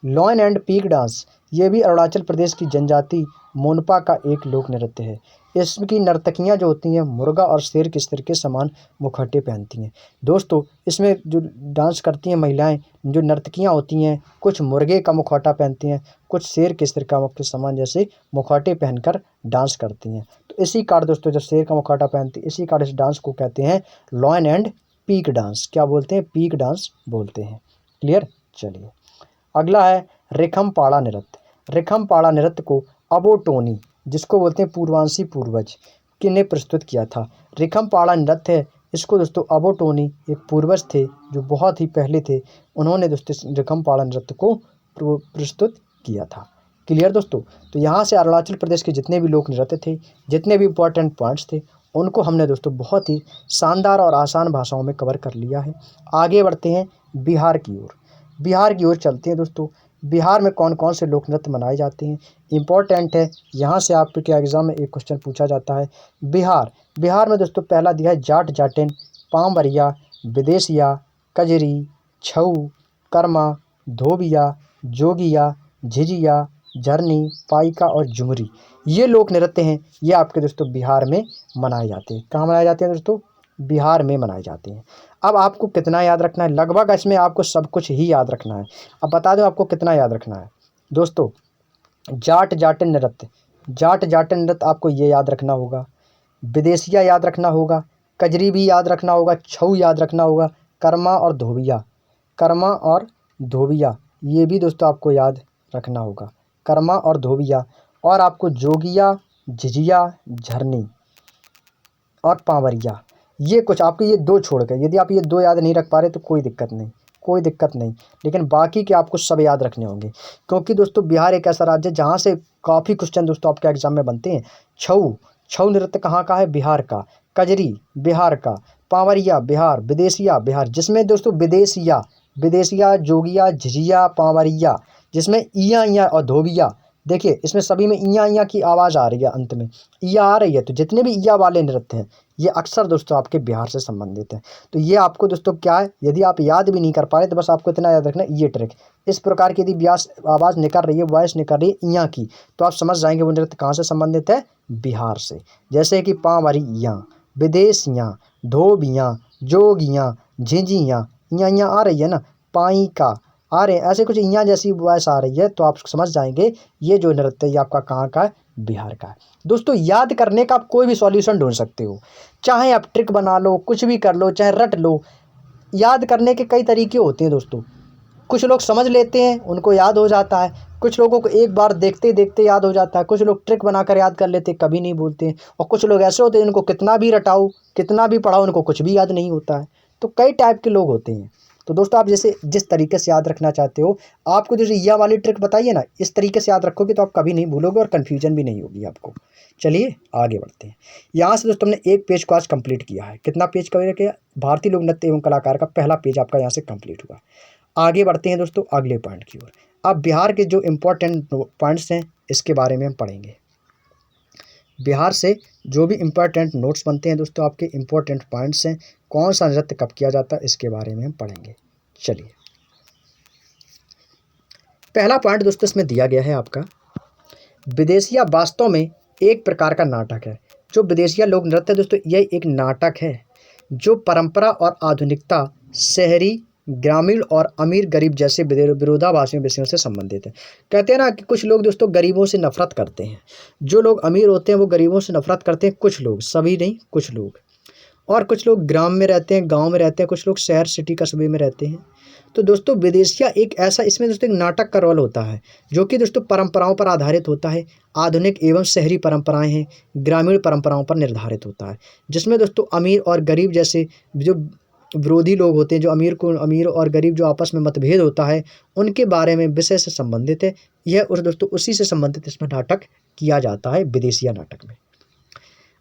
लॉयन एंड पीक डांस, ये भी अरुणाचल प्रदेश की जनजाति मोनपा का एक लोक नृत्य है। इसकी नर्तकियां जो होती हैं मुर्गा और शेर के सिर के समान मुखौटे पहनती हैं। दोस्तों इसमें जो डांस करती हैं महिलाएं, जो नर्तकियां होती हैं, कुछ मुर्गे का मुखौटा पहनती हैं, कुछ शेर के सिर का के समान जैसे मुखौटे पहनकर डांस करती हैं। तो इसी कारण दोस्तों जब शेर का मुखौटा पहनती है, इसी कारण इस डांस को कहते हैं लॉयन एंड पीक डांस। क्या बोलते हैं? पीक डांस बोलते हैं। क्लियर? चलिए अगला है रिखमपाड़ा नृत्य। रिखमपाड़ा नृत्य को अबोटोनी, जिसको बोलते हैं पूर्वांशी पूर्वज, ने प्रस्तुत किया था। रिखमपाड़ा नृत्य है, इसको दोस्तों अबोटोनी एक पूर्वज थे जो बहुत ही पहले थे, उन्होंने दोस्तों रिखमपाड़ा नृत्य को प्रस्तुत किया था। क्लियर दोस्तों? तो यहाँ से अरुणाचल प्रदेश के जितने भी लोक नृत्य थे, जितने भी इंपॉर्टेंट पॉइंट्स थे, उनको हमने दोस्तों बहुत ही शानदार और आसान भाषाओं में कवर कर लिया है। आगे बढ़ते हैं बिहार की ओर। बिहार की ओर चलते हैं दोस्तों। बिहार में कौन कौन से लोक नृत्य मनाए जाते हैं, इंपॉर्टेंट है, यहाँ से आपके एग्जाम में एक क्वेश्चन पूछा जाता है। बिहार में दोस्तों पहला दिया है जाट जाटिन, पामवरिया, विदेशिया, कजरी, छऊ, कर्मा, धोबिया, जोगिया, झिझिया, झरनी, पाइका और झुमरी। ये लोक नृत्य हैं, ये आपके दोस्तों बिहार में मनाए जाते हैं। कहाँ मनाए जाते हैं दोस्तों? बिहार में मनाए जाते हैं। अब आपको कितना याद रखना है? लगभग इसमें आपको सब कुछ ही याद रखना है। अब बता दो आपको कितना याद रखना है दोस्तों। जाट जाटिन नृत्य, जाट जाटिन नृत्य आपको ये याद रखना होगा, विदेशिया याद रखना होगा, कजरी भी याद रखना होगा, छऊ याद रखना होगा, कर्मा और धोबिया, कर्मा और धोबिया ये भी दोस्तों आपको याद रखना होगा, कर्मा और धोबिया। और आपको जोगिया, झिझिया, झरनी और पावरिया, ये कुछ आपके ये दो छोड़ के, यदि आप ये दो याद नहीं रख पा रहे तो कोई दिक्कत नहीं, कोई दिक्कत नहीं, लेकिन बाकी के आपको सब याद रखने होंगे, क्योंकि दोस्तों बिहार एक ऐसा राज्य है जहाँ से काफ़ी क्वेश्चन दोस्तों आपके एग्जाम में बनते हैं। छऊ नृत्य कहाँ का है? बिहार का। कजरी बिहार का। पावरिया बिहार। विदेशिया बिहार, जिसमें दोस्तों विदेशिया, जोगिया, झिझिया, पावरिया, जिसमें इया और धोबिया, देखिए इसमें सभी में इया की आवाज़ आ रही है, अंत में इया आ रही है। तो जितने भी इया वाले नृत्य हैं ये अक्सर दोस्तों आपके बिहार से संबंधित है। तो ये आपको दोस्तों क्या है, यदि आप याद भी नहीं कर पा रहे तो बस आपको इतना याद रखना है, ये ट्रिक इस प्रकार की यदि आवाज़ निकल रही है, वॉइस निकल रही है इया की, तो आप समझ जाएंगे वो नृत्य कहाँ से संबंधित है? बिहार से। जैसे कि पावरिया, विदेशियाँ, धोबियाँ, जोगियाँ, झिझियाँ, इया आ रही है ना, पाइका आ रहे हैं, ऐसे कुछ इया जैसी वॉइस आ रही है, तो आप समझ जाएंगे ये जो नृत्य ये आपका कहाँ का है? बिहार का है। दोस्तों याद करने का आप कोई भी सॉल्यूशन ढूंढ सकते हो, चाहे आप ट्रिक बना लो, कुछ भी कर लो, चाहे रट लो। याद करने के कई तरीके होते हैं दोस्तों। कुछ लोग समझ लेते हैं, उनको याद हो जाता है, कुछ लोगों को एक बार देखते देखते याद हो जाता है, कुछ लोग ट्रिक बनाकर याद कर लेते, कभी नहीं भूलते, और कुछ लोग ऐसे होते हैं जिनको कितना भी रटाओ, कितना भी पढ़ाओ, उनको कुछ भी याद नहीं होता है। तो कई टाइप के लोग होते हैं। तो दोस्तों आप जैसे जिस तरीके से याद रखना चाहते हो, आपको जैसे यह वाली ट्रिक बताइए ना, इस तरीके से याद रखोगे तो आप कभी नहीं भूलोगे और कन्फ्यूजन भी नहीं होगी आपको। चलिए आगे बढ़ते हैं। यहाँ से दोस्तों हमने एक पेज को आज कंप्लीट किया है। कितना पेज कवर किया? भारतीय लोक नृत्य एवं कलाकार का पहला पेज आपका यहाँ से कंप्लीट हुआ। आगे बढ़ते हैं दोस्तों अगले पॉइंट की ओर। अब बिहार के जो इम्पोर्टेंट पॉइंट्स हैं इसके बारे में हम पढ़ेंगे। बिहार से जो भी इम्पोर्टेंट नोट्स बनते हैं दोस्तों, आपके इम्पोर्टेंट पॉइंट्स हैं, कौन सा नृत्य कब किया जाता है इसके बारे में हम पढ़ेंगे। चलिए पहला पॉइंट दोस्तों इसमें दिया गया है आपका, विदेशिया वास्तव में एक प्रकार का नाटक है। जो विदेशिया लोक नृत्य दोस्तों यह एक नाटक है जो परंपरा और आधुनिकता, शहरी, ग्रामीण और अमीर गरीब जैसे विरोधाभासी विषयों से संबंधित है। कहते हैं ना कि कुछ लोग दोस्तों गरीबों से नफरत करते हैं, जो लोग अमीर होते हैं वो गरीबों से नफरत करते हैं, कुछ लोग, सभी नहीं कुछ लोग। और कुछ लोग ग्राम में रहते हैं, गांव में रहते हैं, कुछ लोग शहर सिटी कस्बे में रहते हैं। तो दोस्तों विदेशिया एक ऐसा, इसमें दोस्तों एक नाटक का रोल होता है जो कि दोस्तों परंपराओं पर आधारित होता है। आधुनिक एवं शहरी परंपराएं हैं, ग्रामीण परंपराओं पर निर्धारित होता है, जिसमें दोस्तों अमीर और गरीब जैसे जो विरोधी लोग होते हैं, जो अमीर और गरीब जो आपस में मतभेद होता है, उनके बारे में विषय से संबंधित है। यह उस दोस्तों उसी से संबंधित इसमें नाटक किया जाता है विदेशिया नाटक में।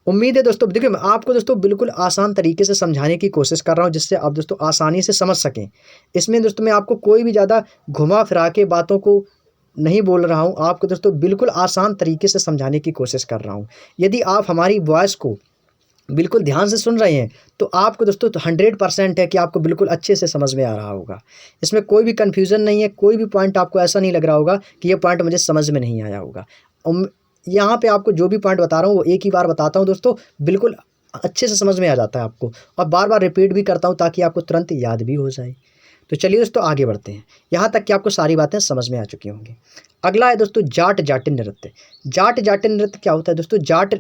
उम्मीद है दोस्तों, देखिए मैं आपको दोस्तों बिल्कुल आसान तरीके से समझाने की कोशिश कर रहा हूं, जिससे आप दोस्तों आसानी से समझ सकें। इसमें दोस्तों मैं आपको कोई भी ज़्यादा घुमा फिरा के बातों को नहीं बोल रहा हूं, आपको दोस्तों बिल्कुल आसान तरीके से समझाने की कोशिश कर रहा हूं। यदि आप हमारी वॉइस को बिल्कुल ध्यान से सुन रहे हैं तो आपको दोस्तों 100% है कि आपको बिल्कुल अच्छे से समझ में आ रहा होगा। इसमें कोई भी कन्फ्यूज़न नहीं है, कोई भी पॉइंट आपको ऐसा नहीं लग रहा होगा कि ये पॉइंट मुझे समझ में नहीं आया होगा। यहाँ पे आपको जो भी पॉइंट बता रहा हूँ वो एक ही बार बताता हूँ दोस्तों, बिल्कुल अच्छे से समझ में आ जाता है आपको, और बार बार रिपीट भी करता हूँ ताकि आपको तुरंत याद भी हो जाए। तो चलिए दोस्तों आगे बढ़ते हैं, यहाँ तक कि आपको सारी बातें समझ में आ चुकी होंगी। अगला है दोस्तों जाट जाटिन नृत्य। जाट जाटिन नृत्य क्या होता है दोस्तों? जाट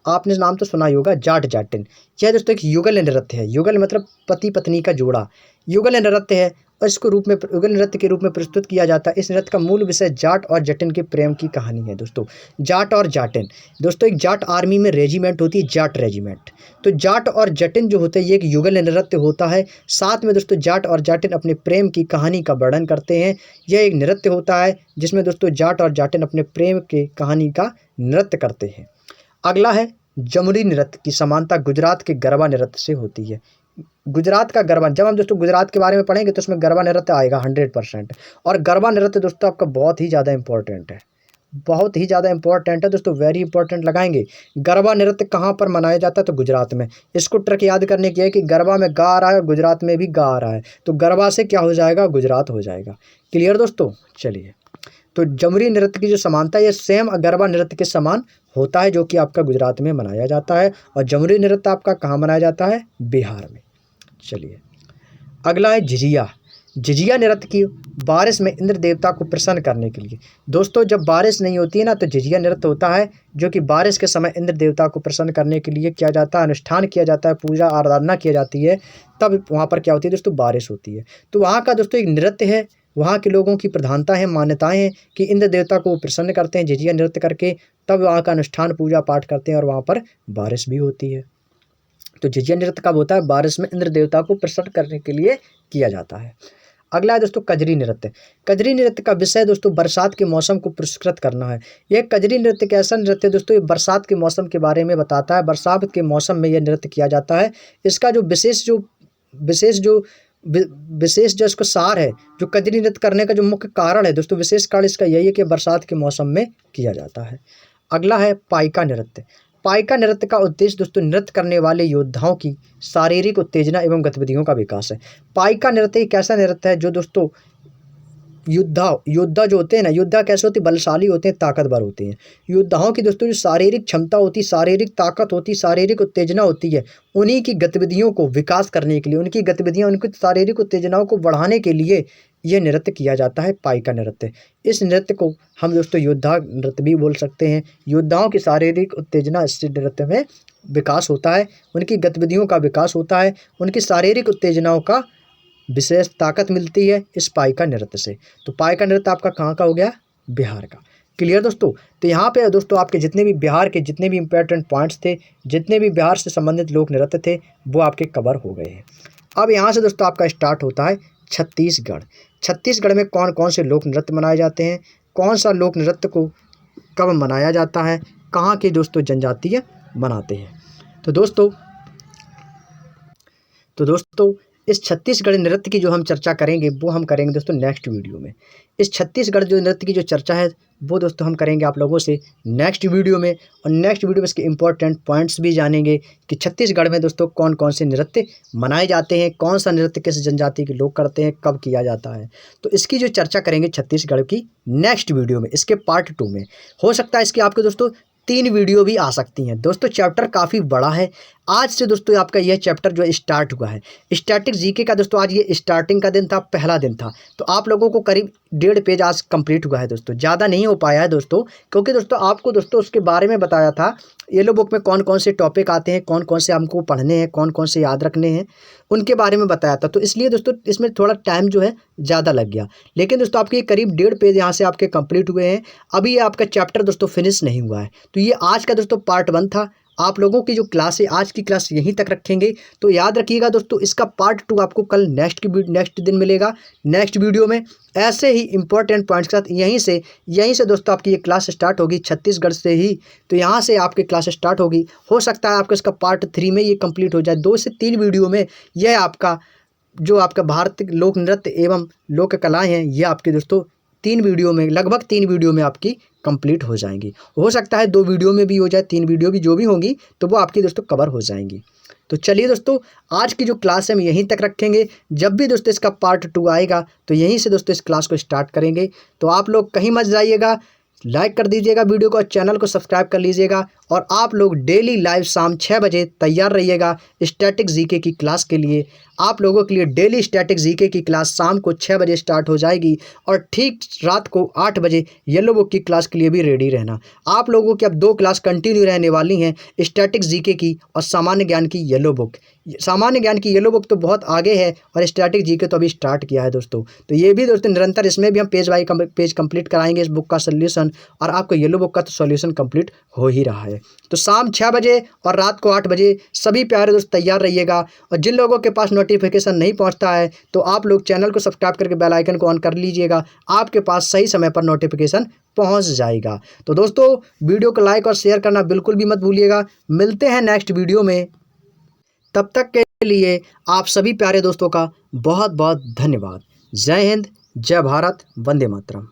आपने नाम तो सुना ही होगा, जाट जाटिन। यह दोस्तों एक युगल नृत्य है। युगल मतलब पति पत्नी का जोड़ा, युगल नृत्य है और इसको युगल नृत्य के रूप में प्रस्तुत किया जाता है। इस नृत्य का मूल विषय जाट और जटिन के प्रेम की कहानी है दोस्तों। जाट और जाटिन दोस्तों, एक जाट आर्मी में रेजिमेंट होती है, जाट रेजिमेंट। तो जाट और जटिन जो होते हैं ये एक युगल नृत्य होता है। साथ में दोस्तों जाट और जाटिन अपने प्रेम की कहानी का वर्णन करते हैं। यह एक नृत्य होता है जिसमें दोस्तों जाट और जाटिन अपने प्रेम के कहानी का नृत्य करते हैं। अगला है जमुरी नृत्य की समानता गुजरात के गरबा नृत्य से होती है। गुजरात का गरबा, जब हम दोस्तों गुजरात के बारे में पढ़ेंगे तो उसमें गरबा नृत्य आएगा 100%। और गरबा नृत्य दोस्तों आपका बहुत ही ज़्यादा इंपॉर्टेंट है, बहुत ही ज़्यादा इंपॉर्टेंट है दोस्तों, वेरी इंपॉर्टेंट लगाएंगे। गरबा नृत्य कहाँ पर मनाया जाता है? तो गुजरात में। इसको ट्रिक याद करने की है कि गरबा में गा आ रहा है, गुजरात में भी गा आ रहा है, तो गरबा से क्या हो जाएगा? गुजरात हो जाएगा। क्लियर दोस्तों? चलिए, तो जमुरी नृत्य की जो समानता है ये सेम गरबा नृत्य के समान होता है, जो कि आपका गुजरात में मनाया जाता है। और जमुरी नृत्य आपका कहाँ मनाया जाता है? बिहार में। चलिए, अगला है झिझिया। झिझिया नृत्य की बारिश में इंद्र देवता को प्रसन्न करने के लिए। दोस्तों जब बारिश नहीं होती है ना तो झिझिया नृत्य होता है, जो कि बारिश के समय इंद्र देवता को प्रसन्न करने के लिए किया जाता है, अनुष्ठान किया जाता है, पूजा आराधना की जाती है। तब वहाँ पर क्या होती है दोस्तों? बारिश होती है। तो वहाँ का दोस्तों एक नृत्य है, वहाँ के लोगों की प्रधानता है, मान्यताएं हैं कि इंद्र देवता को प्रसन्न करते हैं झिझिया नृत्य करके, तब वहाँ का अनुष्ठान पूजा पाठ करते हैं और वहाँ पर बारिश भी होती है। तो झिझिया नृत्य कब होता है? बारिश में इंद्र देवता को प्रसन्न करने के लिए किया जाता है। अगला है दोस्तों कजरी नृत्य। कजरी नृत्य का विषय दोस्तों बरसात के मौसम को पुरस्कृत करना है। यह कजरी नृत्य का ऐसा नृत्य दोस्तों, ये बरसात के मौसम के बारे में बताता है। बरसात के मौसम में यह नृत्य किया जाता है। इसका जो विशेष जो इसका सार है, जो कजरी नृत्य करने का जो मुख्य कारण है दोस्तों, विशेष कारण इसका यही है कि बरसात के मौसम में किया जाता है। अगला है पाइका नृत्य। पाइका नृत्य का उद्देश्य दोस्तों नृत्य करने वाले योद्धाओं की शारीरिक उत्तेजना एवं गतिविधियों का विकास है। पाइका नृत्य एक ऐसा नृत्य है जो दोस्तों योद्धा जो होते हैं ना, योद्धा कैसे होते हैं? बलशाली होते हैं, ताकतवर होते हैं। योद्धाओं की दोस्तों जो शारीरिक क्षमता होती है, शारीरिक ताकत होती है, शारीरिक उत्तेजना होती है, उन्हीं की गतिविधियों को विकास करने के लिए, उनकी गतिविधियां, उनकी शारीरिक उत्तेजनाओं को बढ़ाने के लिए यह नृत्य किया जाता है, पाइका नृत्य। इस नृत्य को हम दोस्तों योद्धा नृत्य भी बोल सकते हैं। योद्धाओं की शारीरिक उत्तेजना इस नृत्य में विकास होता है, उनकी गतिविधियों का विकास होता है, उनकी शारीरिक उत्तेजनाओं का विशेष ताकत मिलती है इस पाइका नृत्य से। तो पाइका नृत्य आपका कहाँ का हो गया? बिहार का। क्लियर दोस्तों? तो यहाँ पे दोस्तों आपके जितने भी बिहार के जितने भी इंपॉर्टेंट पॉइंट्स थे, जितने भी बिहार से संबंधित लोक नृत्य थे, वो आपके कवर हो गए हैं। अब यहाँ से दोस्तों आपका स्टार्ट होता है छत्तीसगढ़। छत्तीसगढ़ में कौन कौन से लोक नृत्य मनाए जाते हैं, कौन सा लोक नृत्य को कब मनाया जाता है, कहाँ के दोस्तों जनजातीय मनाते हैं। तो दोस्तों इस छत्तीसगढ़ नृत्य की जो हम चर्चा करेंगे वो हम करेंगे दोस्तों नेक्स्ट वीडियो में। इस छत्तीसगढ़ जो नृत्य की जो चर्चा है वो दोस्तों हम करेंगे आप लोगों से नेक्स्ट वीडियो में। और नेक्स्ट वीडियो में इसके इंपॉर्टेंट पॉइंट्स भी जानेंगे कि छत्तीसगढ़ में दोस्तों कौन कौन से नृत्य मनाए जाते हैं, कौन सा नृत्य किस जनजाति के लोग करते हैं, कब किया जाता है। तो इसकी जो चर्चा करेंगे छत्तीसगढ़ की नेक्स्ट वीडियो में, इसके पार्ट 2 में। हो सकता है इसके आपके दोस्तों 3 वीडियो भी आ सकती हैं। दोस्तों चैप्टर काफ़ी बड़ा है। आज से दोस्तों आपका यह चैप्टर जो स्टार्ट हुआ है, स्टैटिक जीके का दोस्तों, आज ये स्टार्टिंग का दिन था, पहला दिन था। तो आप लोगों को करीब 1.5 पेज आज कंप्लीट हुआ है दोस्तों, ज़्यादा नहीं हो पाया है दोस्तों, क्योंकि दोस्तों आपको दोस्तों उसके बारे में बताया था येलो बुक में कौन कौन से टॉपिक आते हैं, कौन कौन से हमको पढ़ने हैं, कौन कौन से याद रखने हैं, उनके बारे में बताया था। तो इसलिए दोस्तों इसमें थोड़ा टाइम जो है ज़्यादा लग गया। लेकिन दोस्तों आपके करीब 1.5 पेज यहाँ से आपके कंप्लीट हुए हैं। अभी ये आपका चैप्टर दोस्तों फिनिश नहीं हुआ है। तो ये आज का दोस्तों पार्ट 1 था। आप लोगों की जो क्लास है, आज की क्लास यहीं तक रखेंगे। तो याद रखिएगा दोस्तों, इसका पार्ट 2 आपको कल नेक्स्ट दिन मिलेगा, नेक्स्ट वीडियो में, ऐसे ही इंपॉर्टेंट पॉइंट्स के साथ। यहीं से दोस्तों आपकी ये क्लास स्टार्ट होगी, छत्तीसगढ़ से ही। तो यहाँ से आपकी क्लास स्टार्ट होगी। हो सकता है आपको इसका पार्ट 3 में ये कंप्लीट हो जाए। 2 से 3 वीडियो में यह आपका जो आपका भारतीय लोक नृत्य एवं लोक कलाएँ हैं, ये आपके दोस्तों 3 वीडियो में, लगभग 3 वीडियो में आपकी कंप्लीट हो जाएंगी। हो सकता है 2 वीडियो में भी हो जाए, 3 वीडियो भी, जो भी होंगी तो वो आपकी दोस्तों कवर हो जाएंगी। तो चलिए दोस्तों, आज की जो क्लास है हम यहीं तक रखेंगे। जब भी दोस्तों इसका पार्ट 2 आएगा तो यहीं से दोस्तों इस क्लास को स्टार्ट करेंगे। तो आप लोग कहीं मत जाइएगा, लाइक कर दीजिएगा वीडियो को और चैनल को सब्सक्राइब कर लीजिएगा। और आप लोग डेली लाइव शाम 6 बजे तैयार रहिएगा स्टैटिक जीके की क्लास के लिए। आप लोगों के लिए डेली स्टैटिक जीके की क्लास शाम को 6 बजे स्टार्ट हो जाएगी और ठीक रात को 8 बजे येलो बुक की क्लास के लिए भी रेडी रहना। आप लोगों की अब 2 क्लास कंटिन्यू रहने वाली हैं, स्टैटिक जीके की और सामान्य ज्ञान की येलो बुक। सामान्य ज्ञान की येलो बुक तो बहुत आगे है और स्टैटिक जीके तो अभी स्टार्ट किया है दोस्तों। तो ये भी दोस्तों निरंतर, इसमें भी हम पेज बाई पेज कंप्लीट कराएंगे इस बुक का सोल्यूशन, और आपको येलो बुक का तो सोल्यूशन कंप्लीट हो ही रहा है। तो शाम 6 बजे और रात को 8 बजे सभी प्यारे दोस्त तैयार रहिएगा। और जिन लोगों के पास नोटिफिकेशन नहीं पहुंचता है तो आप लोग चैनल को सब्सक्राइब करके बेल आइकन को ऑन कर लीजिएगा, आपके पास सही समय पर नोटिफिकेशन पहुंच जाएगा। तो दोस्तों, वीडियो को लाइक और शेयर करना बिल्कुल भी मत भूलिएगा। मिलते हैं नेक्स्ट वीडियो में, तब तक के लिए आप सभी प्यारे दोस्तों का बहुत बहुत धन्यवाद। जय हिंद, जय भारत, वंदे मातरम।